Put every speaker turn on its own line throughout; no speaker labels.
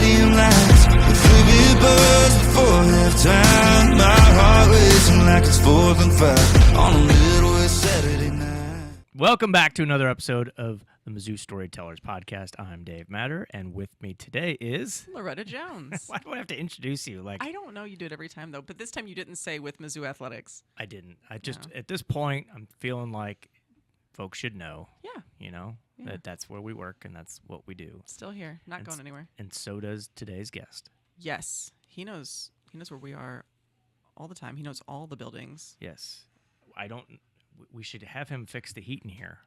stadium lights, the free buzz before halftime. My heart racing like it's 4th and 5 on a Midwest Saturday night.
Welcome back to another episode of the Mizzou Storytellers podcast. I'm Dave Matter, and with me today is
Loretta Jones.
Why do I have to introduce you?
I don't know. You do it every time, though. But this time you didn't say with Mizzou Athletics.
I didn't. I just at this point I'm feeling like folks should know.
Yeah.
You know that's where we work and that's what we do.
Still here, not going anywhere.
And so does today's guest.
Yes, he knows. He knows where we are all the time. He knows all the buildings.
Yes, we should have him fix the heat in here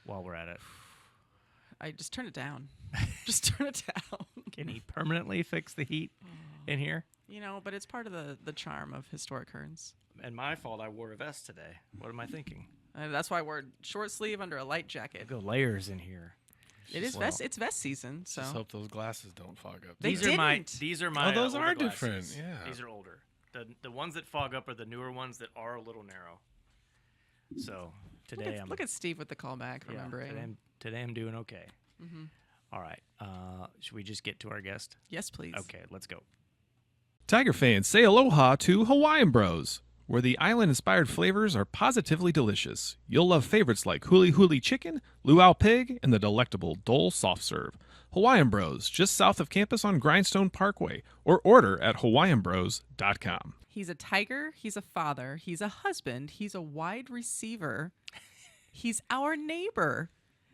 while we're at it.
I just turn it down. Just turn it down.
Can he permanently fix the heat in here?
You know, but it's part of the charm of historic Hearns.
And my fault, I wore a vest today. What am I thinking?
That's why I wore short sleeve under a light jacket.
Go layers in here.
It is vest. It's vest season. So
just hope those glasses don't fog up.
They
These are my.
Oh, those
older
are
glasses.
different. Yeah.
These are older. The ones that fog up are the newer ones that are a little narrow. So today
look at Steve with the callback. Remembering.
Today I'm doing okay.
Mm-hmm.
All right. Should we just get to our guest?
Yes, please.
Okay, let's go.
Tiger fans, say aloha to Hawaiian Bros, where the island-inspired flavors are positively delicious. You'll love favorites like huli huli chicken, luau pig, and the delectable Dole soft serve. Hawaiian Bros, just south of campus on Grindstone Parkway, or order at hawaiianbros.com.
He's a tiger. He's a father. He's a husband. He's a wide receiver. He's our neighbor.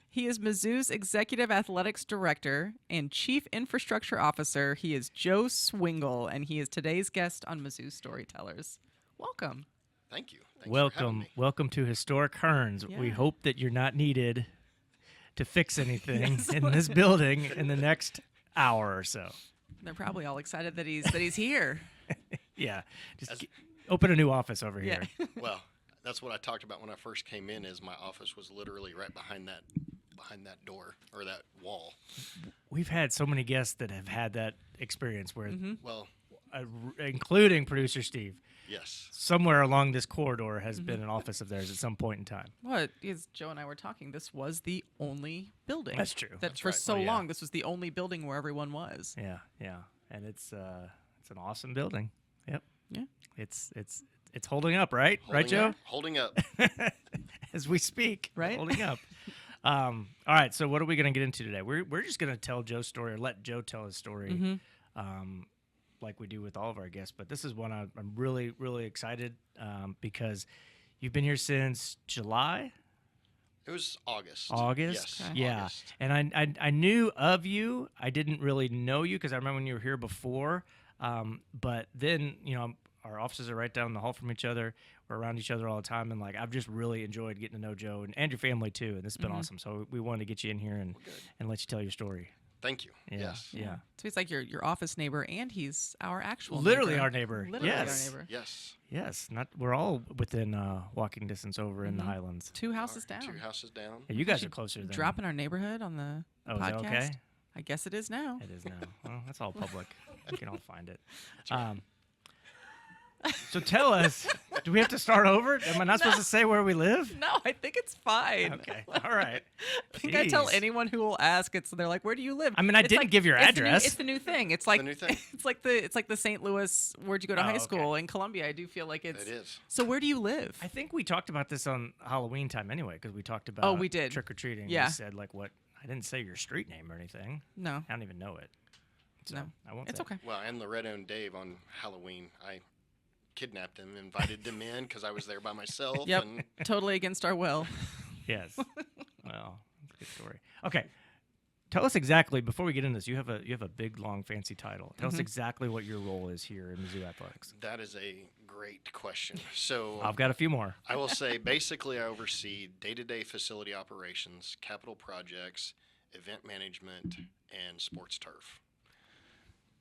He is Mizzou's Executive Athletics Director and Chief Infrastructure Officer. He is Joe Swingle, and he is today's guest on Mizzou Storytellers. Welcome.
Thank you. Thanks for having me.
Welcome to Historic Hearns.
Yeah.
We hope that you're not needed to fix anything in this building in the next hour or so.
They're probably all excited that he's here.
Yeah, just open a new office over here.
Well, that's what I talked about when I first came in. Is my office was literally right behind that door or that wall.
We've had so many guests that have had that experience where,
Well,
including producer Steve,
yes,
somewhere along this corridor has been an office of theirs at some point in time.
Well, as Joe and I were talking, this was the only building.
That's true.
That
That's
for
right.
so
Oh, yeah.
long, this was the only building where everyone was.
Yeah, and it's an awesome building. Yep.
Yeah.
It's holding up, right? Right, Joe?
Holding up.
As we speak,
Right?
Holding up. All right, so what are we going to get into today? We're just going to tell Joe's story or let Joe tell his story, like we do with all of our guests. But this is one I'm really, really excited because you've been here since July.
It was August.
August,
Yes.
yeah.
August.
And I knew of you. I didn't really know you because I remember when you were here before. But then our offices are right down the hall from each other. We're around each other all the time, and I've just really enjoyed getting to know Joe and your family too. And this has been awesome. So we wanted to get you in here and let you tell your story.
Thank you.
Yeah,
Yes.
yeah.
So he's like your office neighbor, and he's our actual
Literally
neighbor.
our neighbor.
Literally
Yes.
our neighbor.
Yes.
Yes, we're all within walking distance over in the Highlands.
2 houses down.
2 houses down.
Yeah, you guys are closer than
Drop in our neighborhood on the
Oh, is
podcast.
that okay?
I guess it is now.
It is now. Well, that's all public. You can all find it. So tell us, do we have to start over? Am I not supposed to say where we live?
No, I think it's fine.
Okay. All right.
I think I tell
Jeez.
anyone who will ask, they're like, "Where do you live?"
I mean, I didn't give your address.
It's the new thing. It's like
the new thing.
it's like the St. Louis. Where'd you go to
Oh,
high
okay.
school in Columbia? I do feel like it's.
It is.
So where do you live?
I think we talked about this on Halloween time anyway, because we talked about
we did.
trick or treating.
Yeah.
You said what? I didn't say your street name or anything.
No,
I don't even know it. So
no,
I won't.
it's
say.
okay.
Well, and Loretta and Dave on Halloween, I kidnapped them, invited them in because I was there by myself.
Yep,
And
totally against our will.
Yes. Well, that's a good story. Okay. Tell us exactly before we get into this. You have a big, long, fancy title. Tell us exactly what your role is here in Mizzou Athletics.
that is a great question. So
I've got a few more.
I will say basically I oversee day-to-day facility operations, capital projects, event management, and sports turf.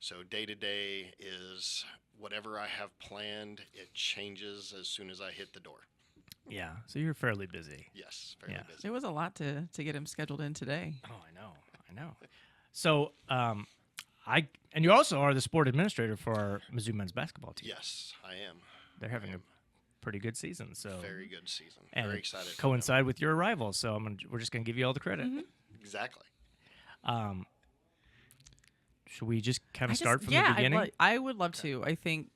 So day-to-day is whatever I have planned, it changes as soon as I hit the door.
Yeah. So you're fairly busy.
Yes, very
Yeah.
busy.
It was a lot to get him scheduled in today.
Oh, I know. So, and you also are the sport administrator for our Mizzou men's basketball team.
Yes, I am.
They're having a pretty good season. So
Very good season.
and
Very
it
excited. for them.
coincide with your arrival. So we're just gonna give you all the credit.
Exactly.
should we just kind
I
of start
just-
from
yeah,
the beginning?
I would love to. I think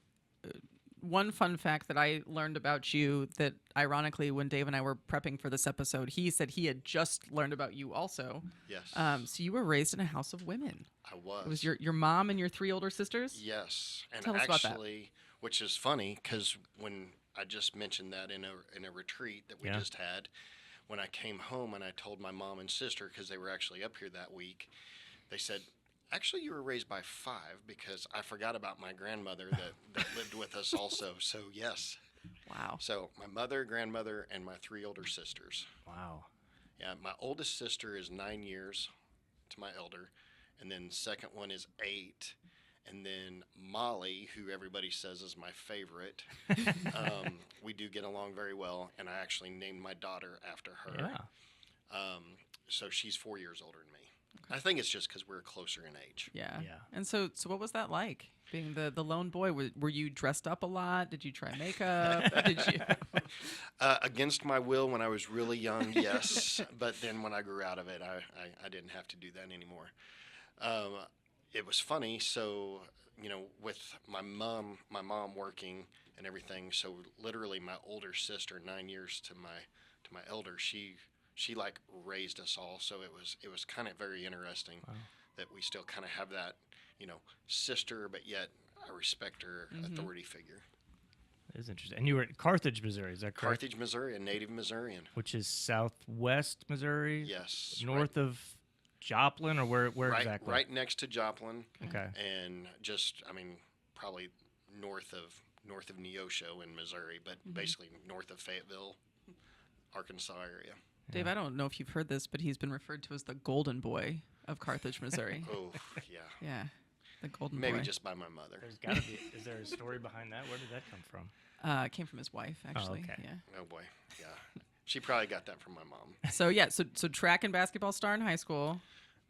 one fun fact that I learned about you that ironically, when Dave and I were prepping for this episode, he said he had just learned about you also.
Yes.
So you were raised in a house of women.
I was.
It was your mom and your 3 older sisters?
Yes, and
Tell us about that.
actually, which is funny because when I just mentioned that in a retreat that we
Yeah.
just had, when I came home and I told my mom and sister because they were actually up here that week, they said, "Actually, you were raised by 5," because I forgot about my grandmother that lived with us also. So yes,
Wow.
so my mother, grandmother, and my 3 older sisters.
Wow.
Yeah, my oldest sister is 9 years to my elder, and then second one is 8, and then Molly, who everybody says is my favorite. We do get along very well, and I actually named my daughter after her.
Yeah.
So she's 4 years older than me. I think it's just because we're closer in age.
Yeah.
Yeah.
And so what was that like? Being the lone boy, were you dressed up a lot? Did you try makeup? Did you?
Against my will when I was really young, yes. But then when I grew out of it, I didn't have to do that anymore. It was funny. So, with my mom working and everything. So literally my older sister, 9 years to my elder, she like raised us all. So it was kind of very interesting that we still kind of have that, sister, but yet I respect her authority figure.
That is interesting. And you were at Carthage, Missouri, is that correct?
Carthage, Missouri, a native Missourian.
Which is southwest Missouri?
Yes.
North of Joplin, or where
right,
exactly?
right next to Joplin.
Okay.
And just, probably north of Neosho in Missouri, but basically north of Fayetteville, Arkansas area.
Dave, I don't know if you've heard this, but he's been referred to as the golden boy of Carthage, Missouri.
Oh, yeah.
Yeah. The golden
Maybe
boy.
just by my mother.
There's got to be. Is there a story behind that? Where did that come from?
It came from his wife, actually.
okay.
Yeah.
Oh boy, yeah. She probably got that from my mom.
So so track and basketball star in high school.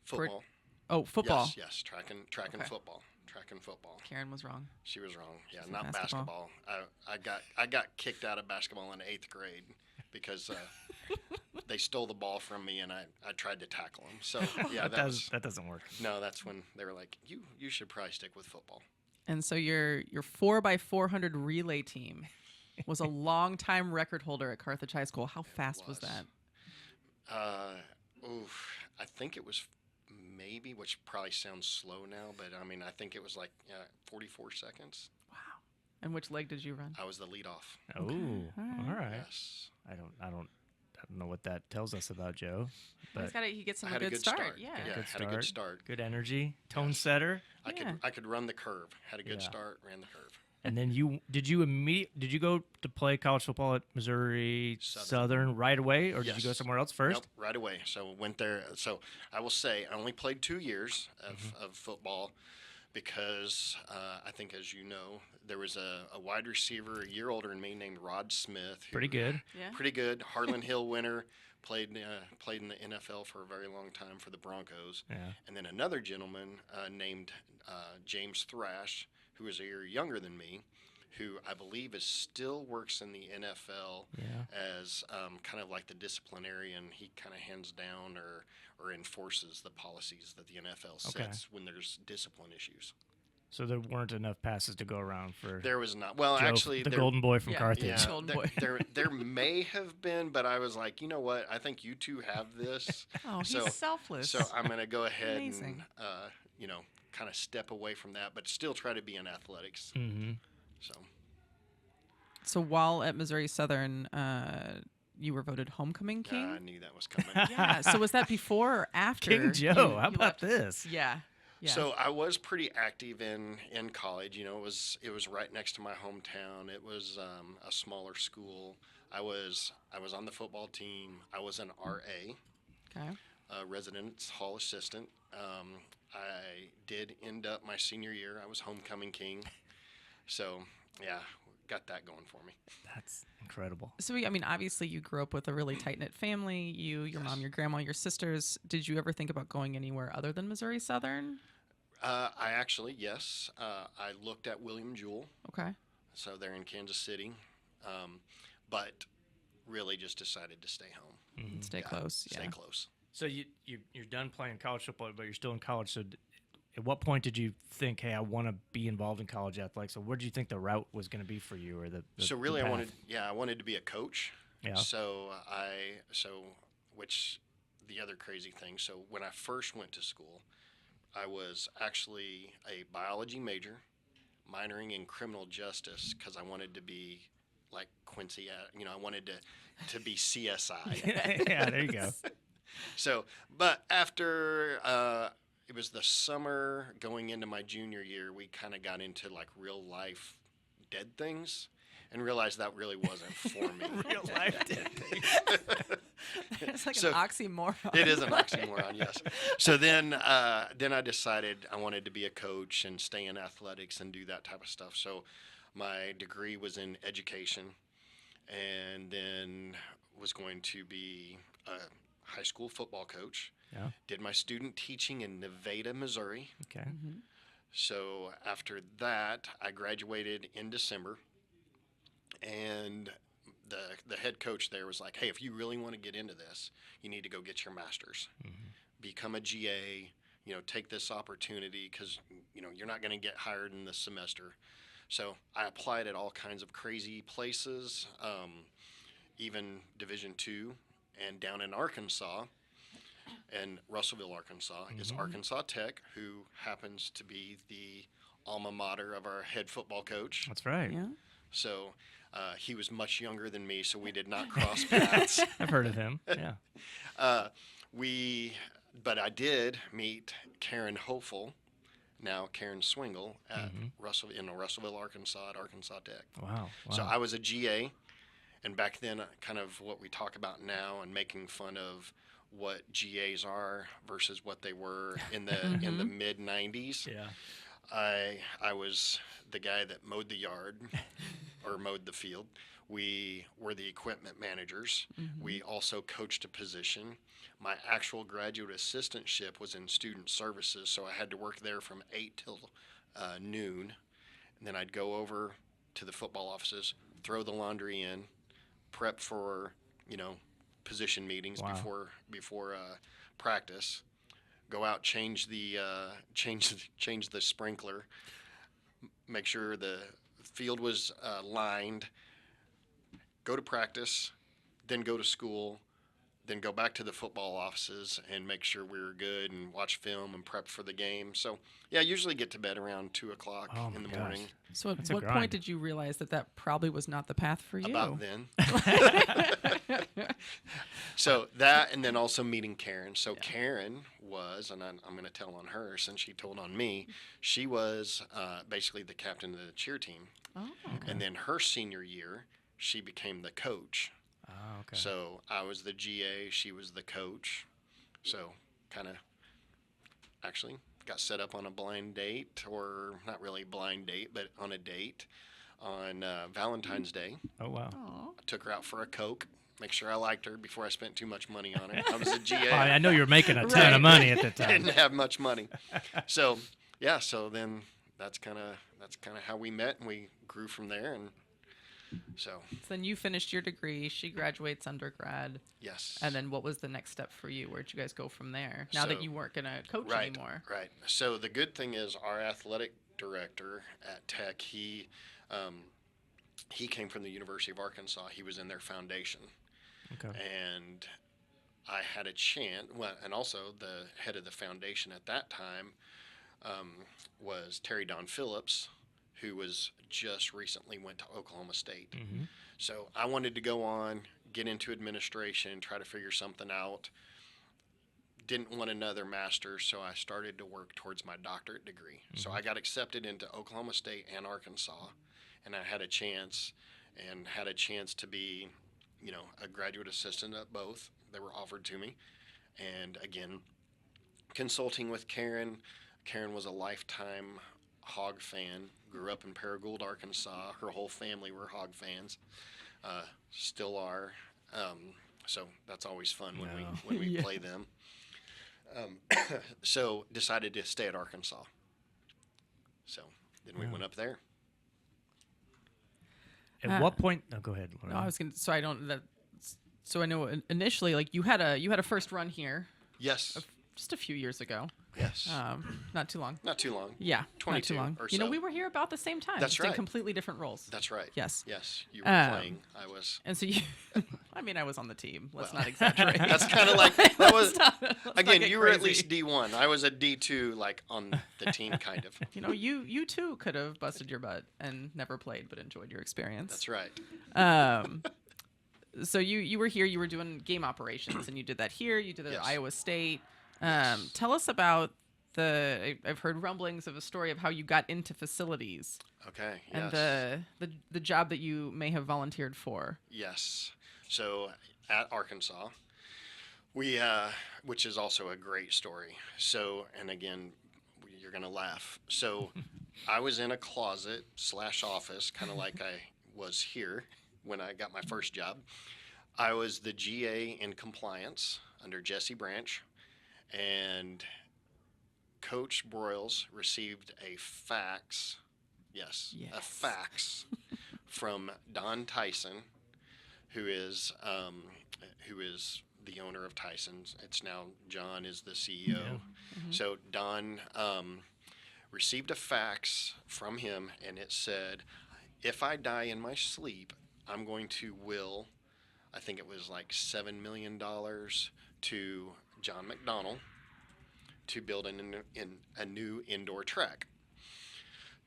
Football.
Oh, football.
Yes, track and
Okay.
football. Track and football.
Karen was wrong.
She was wrong. Yeah,
She said
not
basketball.
basketball. I got kicked out of basketball in 8th grade because they stole the ball from me and I tried to tackle them. So yeah,
That doesn't work.
no. That's when they were like, you should probably stick with football.
And so your 4x400 relay team was a long-time record holder at Carthage High School. How fast was
was.
that?
I think it was maybe, which probably sounds slow now, but I think it was like 44 seconds.
Wow. And which leg did you run?
I was the leadoff.
Oh, all right.
Yes.
I don't know what that tells us about Joe, but
He gets
I
him
had
a good start. Yeah.
Yeah, had a good start.
good energy, tone
Yes.
setter.
I could run the curve. Had a good
Yeah.
start, ran the curve.
And then did you go to play college football at Missouri Southern right away, or did you go
Yes.
somewhere else first?
Nope, right away. So went there. So I will say I only played 2 years of football because I think, as you know, there was a wide receiver a year older than me named Rod Smith. Who,
Pretty good.
Yeah.
Pretty good. Harlan Hill winner. Played in the NFL for a very long time for the Broncos.
Yeah.
And then another gentleman named James Thrash, who is a year younger than me, who I believe still works in the NFL
Yeah.
as kind of like the disciplinarian. He kind of hands down or enforces the policies that the NFL sets when there's discipline issues.
So there weren't enough passes to go around for
There was not. Well,
Joe,
actually,
the
there,
golden boy from
Yeah,
Carthage.
yeah,
Golden boy.
there may have been, but I was like, you know what? I think you two have this.
Oh, he's
So-
selfless.
So I'm going to go ahead
Amazing.
and, kind of step away from that, but still try to be in athletics.
Mm-hmm.
So while at Missouri Southern, you were voted homecoming
I
king.
knew that was coming.
Yeah. So was that before or after?
King Joe,
you
how about
left?
this?
Yeah. Yeah.
So I was pretty active in college. It was right next to my hometown. It was a smaller school. I was on the football team. I was an RA,
Okay.
residence hall assistant. I did end up my senior year. I was homecoming king. So yeah, got that going for me.
That's incredible.
So obviously you grew up with a really tight knit family. Your mom, your grandma, your sisters. Did you ever think about going anywhere other than Missouri Southern?
I actually, yes. I looked at William Jewell,
Okay.
so they're in Kansas City, but really just decided to stay home.
Stay close. Yeah.
Stay close.
So you're done playing college football, but you're still in college. So at what point did you think, hey, I want to be involved in college athletics? So where did you think the route was going to be for you, or the
So really,
the
I
path?
wanted to be a coach.
Yeah.
Which the other crazy thing. So when I first went to school, I was actually a biology major, minoring in criminal justice because I wanted to be like Quincy. I wanted to be CSI.
Yeah, there you go.
So, but after it was the summer going into my junior year, we kind of got into like real life dead things and realized that really wasn't for me.
Real life dead things.
It's like
So-
an oxymoron.
It is an oxymoron, yes. So then I decided I wanted to be a coach and stay in athletics and do that type of stuff. So my degree was in education, and then was going to be a high school football coach.
Yeah.
Did my student teaching in Nevada, Missouri.
Okay.
So after that, I graduated in December, and the head coach there was like, hey, if you really want to get into this, you need to go get your master's, become a GA, take this opportunity because, you're not going to get hired in this semester. So I applied at all kinds of crazy places, even Division II, and down in Arkansas, and Russellville, Arkansas, is Arkansas Tech, who happens to be the alma mater of our head football coach.
That's right.
Yeah.
So he was much younger than me, so we did not cross paths.
I've heard of him. Yeah.
But I did meet Karen Hopeful, now Karen Swingle, at Russellville, Arkansas, at Arkansas Tech.
Wow.
So I was a GA, and back then, kind of what we talk about now, and making fun of what GAs are versus what they were in the mid '90s.
Yeah.
I was the guy that mowed the yard or mowed the field. We were the equipment managers. We also coached a position. My actual graduate assistantship was in student services, so I had to work there from 8 till noon. And then I'd go over to the football offices, throw the laundry in, prep for, position meetings before practice. Go out, change the sprinkler, make sure the field was lined, go to practice, then go to school, then go back to the football offices and make sure we were good and watch film and prep for the game. So, yeah, I usually get to bed around 2 o'clock
Oh
in
my
the
gosh.
morning.
So at
That's a
what
grind.
point did you realize that probably was not the path for you?
About then. So that, and then also meeting Karen. So Karen was, and I'm going to tell on her since she told on me, she was basically the captain of the cheer team.
Oh,
And then her senior year, she became the coach.
Oh, okay.
So I was the GA, she was the coach. So kind of actually got set up on a blind date, or not really blind date, but on a date on Valentine's Day.
Oh, wow.
I took her out for a Coke, make sure I liked her before I spent too much money on her. I was a GA.
Oh, I know you were making a ton of money at the time.
Didn't have much money. So, yeah, so then that's kind of how we met, and we grew from there. And so,
then you finished your degree. She graduates undergrad.
yes.
And then what was the next step for you? Where'd you guys go from there? Now that
So-
you weren't going to coach
Right,
anymore.
right. So the good thing is our athletic director at Tech, he came from the University of Arkansas. He was in their foundation.
Okay.
And I had a chance, and also the head of the foundation at that time was Terry Don Phillips, who was just recently went to Oklahoma State. So I wanted to go on, get into administration, try to figure something out. Didn't want another master's, so I started to work towards my doctorate degree. So I got accepted into Oklahoma State and Arkansas, and I had a chance to be, a graduate assistant at both. They were offered to me. And again, consulting with Karen. Karen was a lifetime Hog fan, grew up in Paragould, Arkansas. Her whole family were Hog fans, still are. So that's always fun when we play them. So decided to stay at Arkansas. So then we went up there.
At what point? Oh, go ahead.
No, I was going to, so I know initially, like you had a first run here
Yes.
just a few years ago.
Yes.
Not too long.
Not too long.
Yeah, not
22
too long.
or
You know,
so.
we were here about the same time.
That's
just in
right.
completely different roles.
That's right.
Yes.
Yes. You were playing. I was.
And so you, I mean, I was on the team. Let's not exaggerate.
That's kind of like that was.
let's
Again,
get
you were at
crazy.
least D1. I was a D2, like on the team, kind of.
You know, you too could have busted your butt and never played, but enjoyed your experience.
That's right.
So you were here. You were doing game operations, and you did that here. You did it
Yes.
at Iowa State. Tell us about I've heard rumblings of a story of how you got into facilities
Okay.
and
Yes.
the job that you may have volunteered for.
Yes. So at Arkansas, we, which is also a great story. So, and again, you're gonna laugh. So, I was in a closet / office, kind of like I was here when I got my first job. I was the GA in compliance under Jesse Branch, and Coach Broyles received a fax. Yes. A
Yes.
fax from Don Tyson, who is the owner of Tyson's. It's now John is the CEO. So Don received a fax from him, and it said, "If I die in my sleep, I'm going to will," I think it was like $7 million to John McDonnell to build a new indoor track.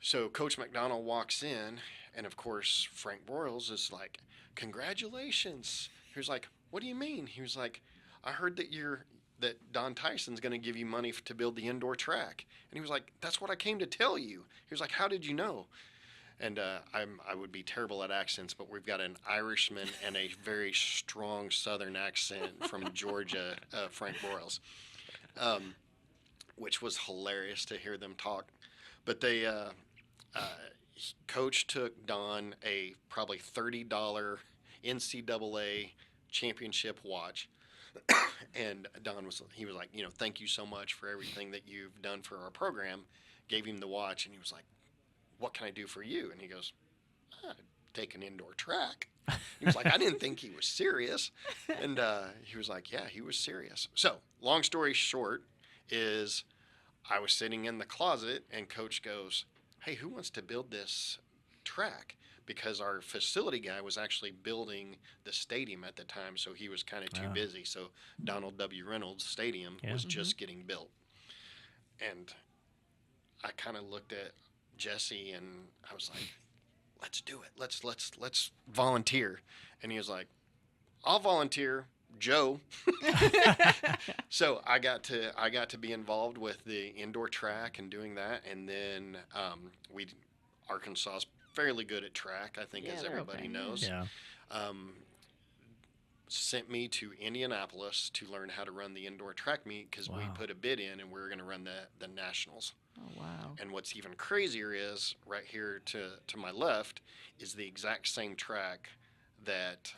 So Coach McDonnell walks in, and of course Frank Broyles is like, "Congratulations." He was like, "What do you mean?" He was like, "I heard that Don Tyson's going to give you money to build the indoor track." And he was like, "That's what I came to tell you." He was like, "How did you know?" And I would be terrible at accents, but we've got an Irishman and a very strong Southern accent from Georgia, Frank Broyles, which was hilarious to hear them talk. But they, Coach took Don a probably $30 NCAA championship watch. And Don was like, "Thank you so much for everything that you've done for our program." Gave him the watch, and he was like, "What can I do for you?" And he goes, "Take an indoor track." He was like, "I didn't think he was serious." And he was like, "Yeah, he was serious." So long story short is I was sitting in the closet, and Coach goes, "Hey, who wants to build this track?" Because our facility guy was actually building the stadium at the time, so he was kind of too busy. So Donald W. Reynolds Stadium was just getting built. And I kind of looked at Jesse, and I was like, "Let's do it. Let's volunteer." And he was like, "I'll volunteer, Joe." So I got to be involved with the indoor track and doing that, and then Arkansas's fairly good at track, I think, as
they're
everybody
okay.
knows.
Yeah.
Sent me to Indianapolis to learn how to run the indoor track meet because we put a bid in, and we were going to run the nationals.
Oh wow.
And what's even crazier is right here to my left is the exact same track that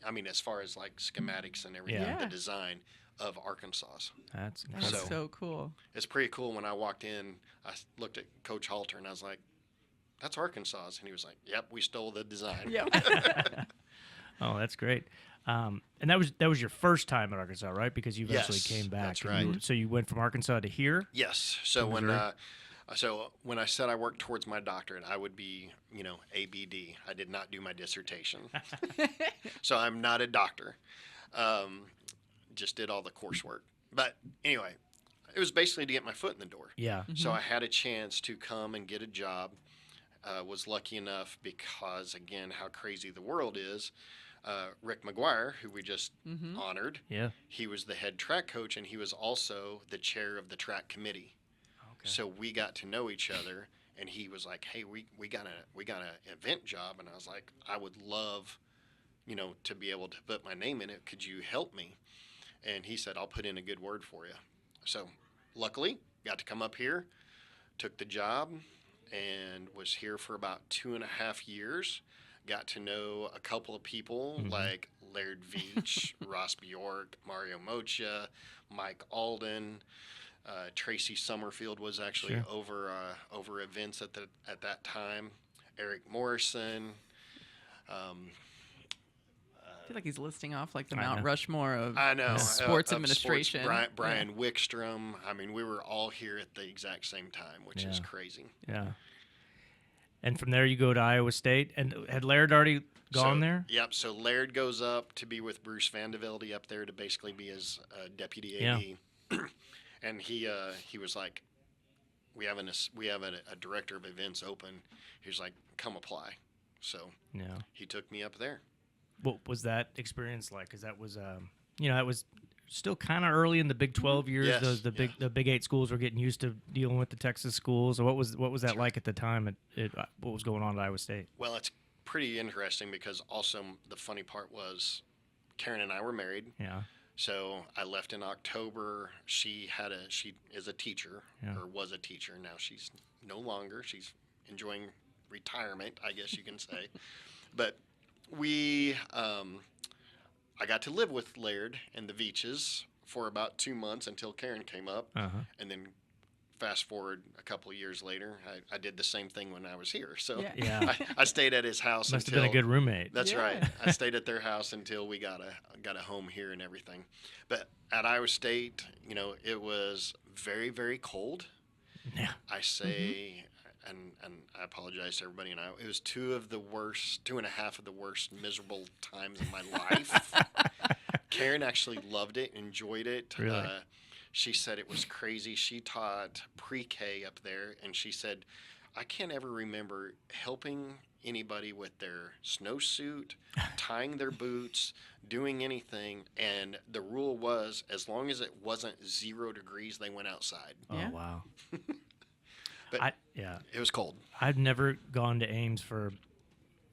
I mean, as far as like schematics and everything,
Yeah.
the design of Arkansas's.
That's
That's
So-
so cool.
It's pretty cool. When I walked in, I looked at Coach Halter, and I was like, "That's Arkansas's," and he was like, "Yep, we stole the design."
Yep.
Oh, that's great. And that was your first time at Arkansas, right? Because you eventually
Yes,
came back.
that's
and you
right.
so you went from Arkansas to here.
Yes. So
Missouri?
when I said I worked towards my doctorate, I would be, ABD. I did not do my dissertation. So I'm not a doctor. Just did all the coursework. But anyway, it was basically to get my foot in the door.
Yeah.
So I had a chance to come and get a job. Was lucky enough because, again, how crazy the world is. Rick McGuire, who we just honored,
Yeah.
he was the head track coach, and he was also the chair of the track committee.
Okay.
So we got to know each other, and he was like, "Hey, we got an event job," and I was like, "I would love, to be able to put my name in it. Could you help me?" And he said, "I'll put in a good word for you." So luckily, got to come up here, took the job, and was here for about 2.5 years. Got to know a couple of people like Laird Veach, Ross Bjork, Mario Mocha, Mike Alden. Tracy Summerfield was actually over events at that time. Eric Morrison,
I feel like he's listing off like the
I
Mount
know.
Rushmore of
I know.
sports
of
administration.
Brian Wickstrom. I mean, we were all here at the exact same time, which is
Yeah.
crazy.
Yeah. And from there you go to Iowa State. And had Laird already gone
So-
there?
Yep. So Laird goes up to be with Bruce Vandevelde up there to basically be his deputy AD. And he was like, we have a director of events open. He was like, come apply. So
Yeah.
he took me up there.
What was that experience like? Because that was, that was still kind of early in the Big 12 years.
Yes,
The Big 8 schools were getting used to dealing with the Texas schools. So what was that like at the time? What was going on at Iowa State?
Well, it's pretty interesting because also the funny part was Karen and I were married.
Yeah.
So I left in October. She is a teacher or was a teacher. Now she's no longer. She's enjoying retirement, I guess you can say. But I got to live with Laird and the Veaches for about 2 months until Karen came up.
Uh-huh.
And then fast forward a couple of years later, I did the same thing when I was here. So
Yeah.
I stayed at his house
Must
until
have been a good roommate.
That's
Yeah.
right. I stayed at their house until we got a home here and everything. But at Iowa State, it was very, very cold.
Yeah.
I say, and I apologize to everybody in Iowa. It was 2.5 of the worst miserable times of my life. Karen actually loved it, enjoyed it.
Really?
She said it was crazy. She taught pre-K up there, and she said, I can't ever remember helping anybody with their snowsuit, tying their boots, doing anything. And the rule was, as long as it wasn't 0 degrees, they went outside.
Yeah.
Oh, wow.
But
Yeah.
it was cold.
I've never gone to Ames for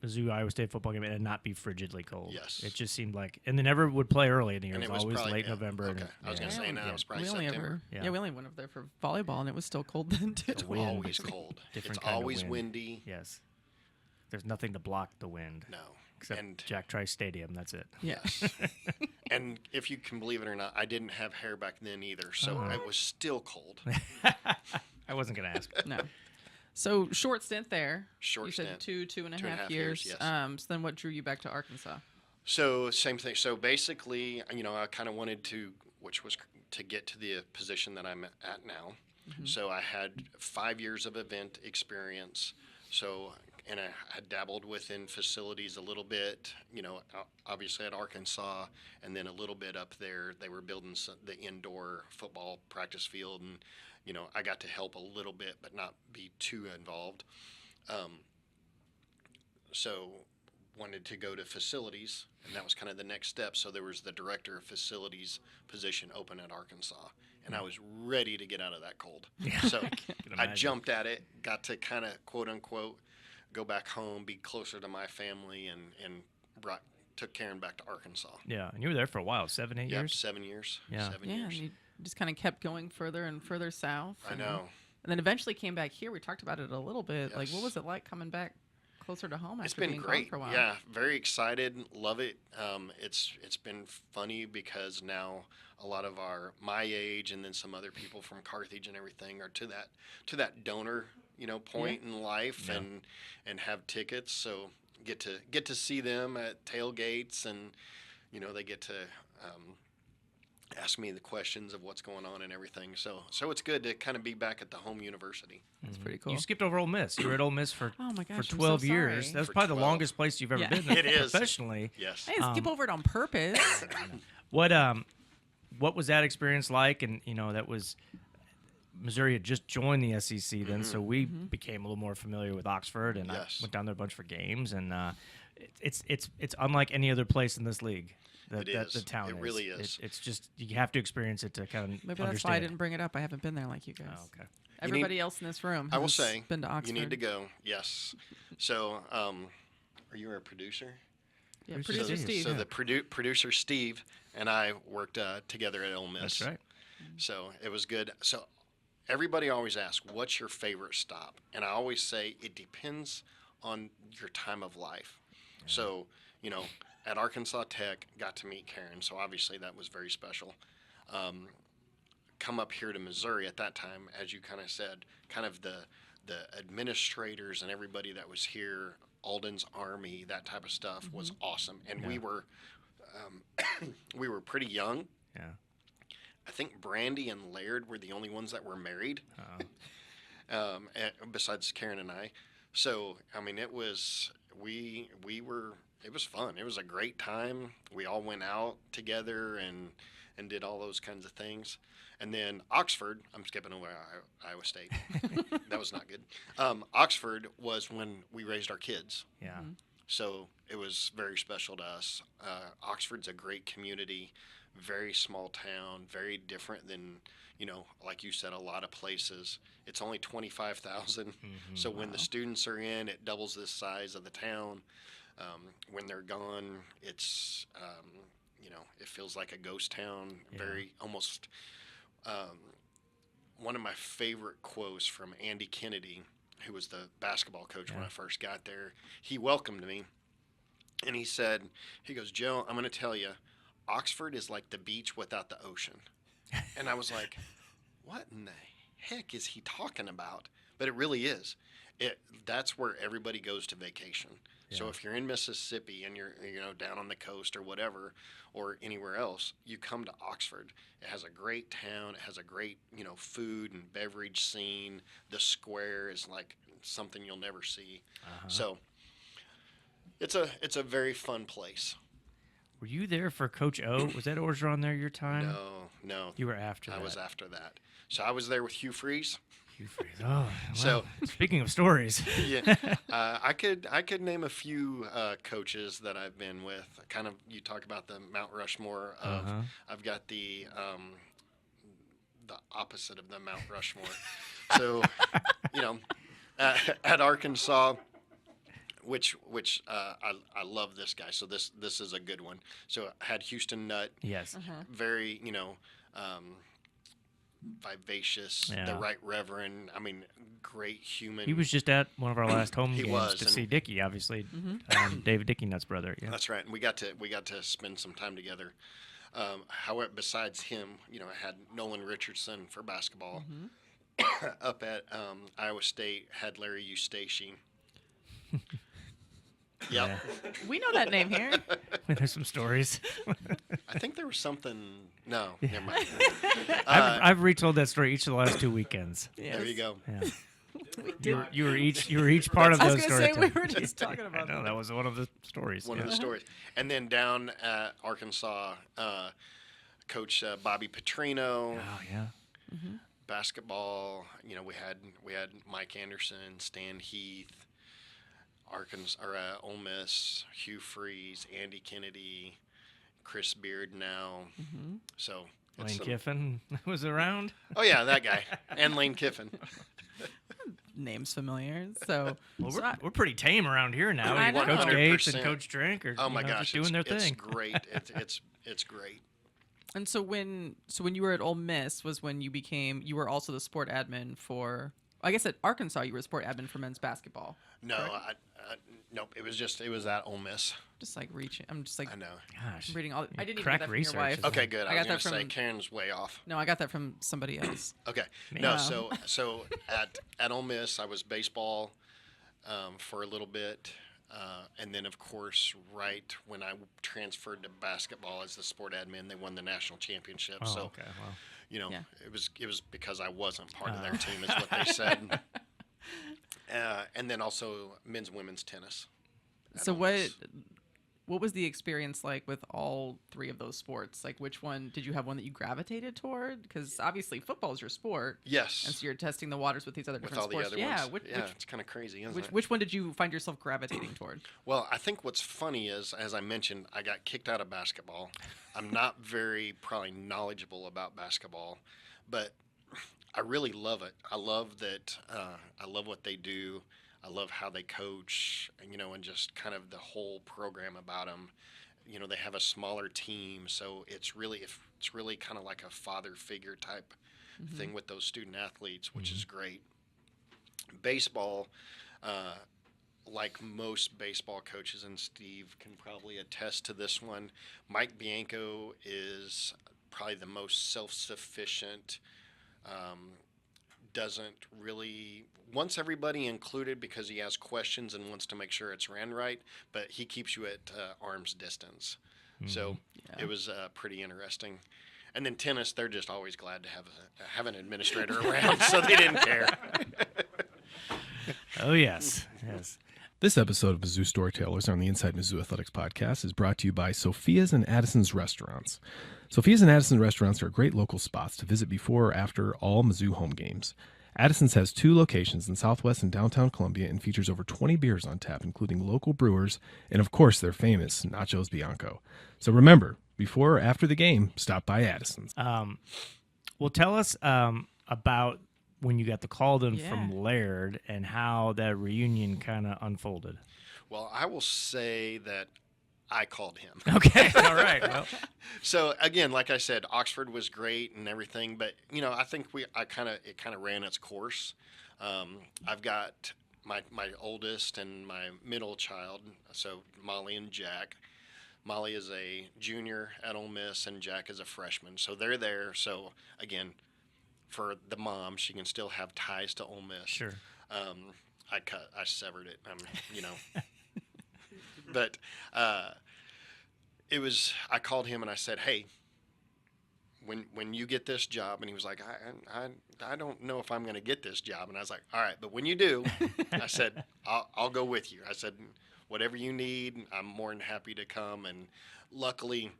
Mizzou Iowa State football game and not be frigidly cold.
Yes.
It just seemed like, and they never would play early in the year.
And
It
it
was
was
always
probably-
late
yeah,
November.
okay. I was gonna say, no, it was probably
we only
September.
Yeah.
we only went up there for volleyball, and it was still cold then too.
The wind.
Always cold.
Different
It's
kind of
always
wind.
windy.
Yes. There's nothing to block the wind
No.
except
And
Jack Trice Stadium. That's it.
Yeah.
and if you can believe it or not, I didn't have hair back then either, so
Oh.
it was still cold.
I wasn't going to ask.
No. So short stint there.
Short
You said
stint.
two and a
2.5
half
years,
years.
yes.
So then what drew you back to Arkansas?
So same thing. So basically, I kind of wanted to, which was to get to the position that I'm at now. So I had 5 years of event experience. So, and I had dabbled within facilities a little bit, obviously at Arkansas, and then a little bit up there. They were building the indoor football practice field, and I got to help a little bit, but not be too involved. So wanted to go to facilities, and that was kind of the next step. So there was the director of facilities position open at Arkansas, and I was ready to get out of that cold. So I
imagine.
jumped at it, got to kind of quote unquote go back home, be closer to my family, and took Karen back to Arkansas.
Yeah. And you were there for a while, 7, 8
Yep,
years?
7 years.
Yeah.
7
Yeah, and
years.
you just kind of kept going further and further south.
I know.
And then eventually came back here. We talked about it a little bit. Like, what
Yes.
was it like coming back closer to home after
It's been
being
great.
gone for a while?
Yeah, very excited. Love it. It's been funny because now a lot of my age and then some other people from Carthage and everything are to that donor point in life
Yeah.
and have tickets. So get to see them at tailgates, and they get to ask me the questions of what's going on and everything. So it's good to kind of be back at the home university.
That's pretty cool.
You skipped over Ole Miss. You were at Ole Miss for
Oh my gosh, I'm so
12 years.
sorry.
That's
For
probably the
12.
longest place you've ever
Yeah.
been
It is.
professionally.
Yes.
I didn't skip over it on purpose.
What was that experience like? And that was Missouri had just joined the SEC then, so we became a little more familiar with Oxford, and
Yes.
I went down there a bunch for games, and it's unlike any other place in this league.
It is.
The town
It really is.
It's just you have to experience it to kind of
Maybe that's why I
understand.
didn't bring it up. I haven't been there like you guys.
Oh, okay.
Everybody else in this room
I will
has
say,
been to Oxford.
you need to go. Yes. So, are you a producer?
Yeah,
Producer
Producer
Steve.
Steve.
So
Yeah.
the producer Steve and I worked together at Ole Miss.
That's right.
So it was good. So everybody always asks, "What's your favorite stop?" And I always say it depends on your time of life. So at Arkansas Tech, got to meet Karen. So obviously that was very special. Come up here to Missouri at that time, as you kind of said, kind of the administrators and everybody that was here, Alden's Army, that type of stuff was awesome. And we were we were pretty young.
Yeah.
I think Brandy and Laird were the only ones that were married, besides Karen and I. So, I mean, it was it was fun. It was a great time. We all went out together and did all those kinds of things. And then Oxford, I'm skipping over Iowa State. That was not good. Oxford was when we raised our kids.
Yeah.
So it was very special to us. Oxford's a great community, very small town, very different than, like you said, a lot of places. It's only 25,000. So when the students are in, it doubles the size of the town. When they're gone, it's, it feels like a ghost town, very almost. One of my favorite quotes from Andy Kennedy, who was the basketball coach when I first got there, he welcomed me, and he goes, Joe, I'm going to tell you, Oxford is like the beach without the ocean. And I was like, what in the heck is he talking about? But it really is. That's where everybody goes to vacation. Yeah. So if you're in Mississippi and you're down on the coast or whatever, or anywhere else, you come to Oxford. It has a great town. It has a great food and beverage scene. The square is like something you'll never see. So it's a very fun place.
Were you there for Coach O? Was that Orgeron there your time?
No.
You were after that.
I was after that. So I was there with Hugh Freeze.
Oh, wow.
So
speaking of stories,
I could name a few coaches that I've been with. Kind of, you talk about the Mount Rushmore of. I've got the opposite of the Mount Rushmore. So at Arkansas, which I love this guy. So this is a good one. So I had Houston Nutt.
Yes.
Very vivacious, the right reverend. I mean, great human.
He was just at one of our last home games
was,
to see Dickie, obviously, David Dickie Nutt's brother. Yeah.
That's right, and we got to spend some time together. However, besides him, I had Nolan Richardson for basketball. Up at Iowa State, had Larry Eustace. Yep.
Yeah.
We know that name here.
There's some stories.
I think there was something. No, never mind.
I've retold that story each of the last 2 weekends.
Yes.
There you go.
Yeah. You were each part of
I was
those
going to
stories.
say, we were just talking about
I know, that was one of the stories.
One of the stories. And then down at Arkansas, Coach Bobby Petrino.
Oh yeah.
Basketball. We had Mike Anderson, Stan Heath. Arkansas or Ole Miss, Hugh Freeze, Andy Kennedy, Chris Beard now. So
Lane Kiffin was around.
Oh yeah, that guy and Lane Kiffin.
Names familiar. So,
Well, we're pretty tame around here now.
I know.
Coach Gates
100%.
and Coach Drink are
Oh my gosh,
just doing their
it's
thing.
Great. It's great.
And so when you were at Ole Miss was when you were also the sport admin for. I guess at Arkansas you were sport admin for men's basketball.
No, nope. It was at Ole Miss.
Just like reaching. I'm just like.
I know.
Gosh,
I'm reading all. I didn't even
crack
get that from
research,
your wife.
isn't it?
Okay, good. I
got
was going
that
to say
from-
Karen's way off.
No, I got that from somebody else.
Okay.
Man.
No,
Wow.
so at Ole Miss, I was baseball for a little bit. And then, of course, right when I transferred to basketball as the sport admin, they won the national championship.
Oh,
so,
okay. Well,
Yeah.
it was because I wasn't part of their team, is what they said. And then also men's and women's tennis. at
So
Ole
what
Miss.
what was the experience like with all three of those sports? Like, which one did you have one that you gravitated toward? Because obviously football is your sport,
Yes.
and so you're testing the waters with these other
With
different
all the
sports.
other
Yeah,
ones. It's kind of crazy, isn't it?
which one did you find yourself gravitating toward?
Well, I think what's funny is, as I mentioned, I got kicked out of basketball. I'm not very probably knowledgeable about basketball, but I really love it. I love that. I love what they do. I love how they coach, and just kind of the whole program about them. They have a smaller team, so it's really kind of like a father figure type thing with those student athletes, which is great. Baseball, like most baseball coaches, and Steve can probably attest to this one, Mike Bianco is probably the most self-sufficient, doesn't really wants everybody included because he has questions and wants to make sure it's ran right, but he keeps you at arm's distance. So
Yeah.
it was pretty interesting. And then tennis, they're just always glad to have an administrator around, so they didn't care.
Oh yes, yes.
This episode of Mizzou Storytellers on the Inside Mizzou Athletics podcast is brought to you by Sophia's and Addison's Restaurants. Sophia's and Addison's Restaurants are great local spots to visit before or after all Mizzou home games. Addison's has 2 locations in Southwest and downtown Columbia and features over 20 beers on tap, including local brewers and, of course, their famous Nachos Bianco. So remember, before or after the game, stop by Addison's.
Well, tell us about when you got the call then
Yeah.
from Laird and how that reunion kind of unfolded.
Well, I will say that I called him.
Okay, all right. Well,
So again, like I said, Oxford was great and everything, but I think it kind of ran its course. I've got my oldest and my middle child, so Molly and Jack. Molly is a junior at Ole Miss, and Jack is a freshman, so they're there. So again, for the mom, she can still have ties to Ole Miss.
sure.
I severed it. But it was. I called him and I said, "Hey, when you get this job," and he was like, "I don't know if I'm going to get this job," and I was like, "All right, but when you do," I said, "I'll go with you." I said, "Whatever you need, I'm more than happy to come." And luckily,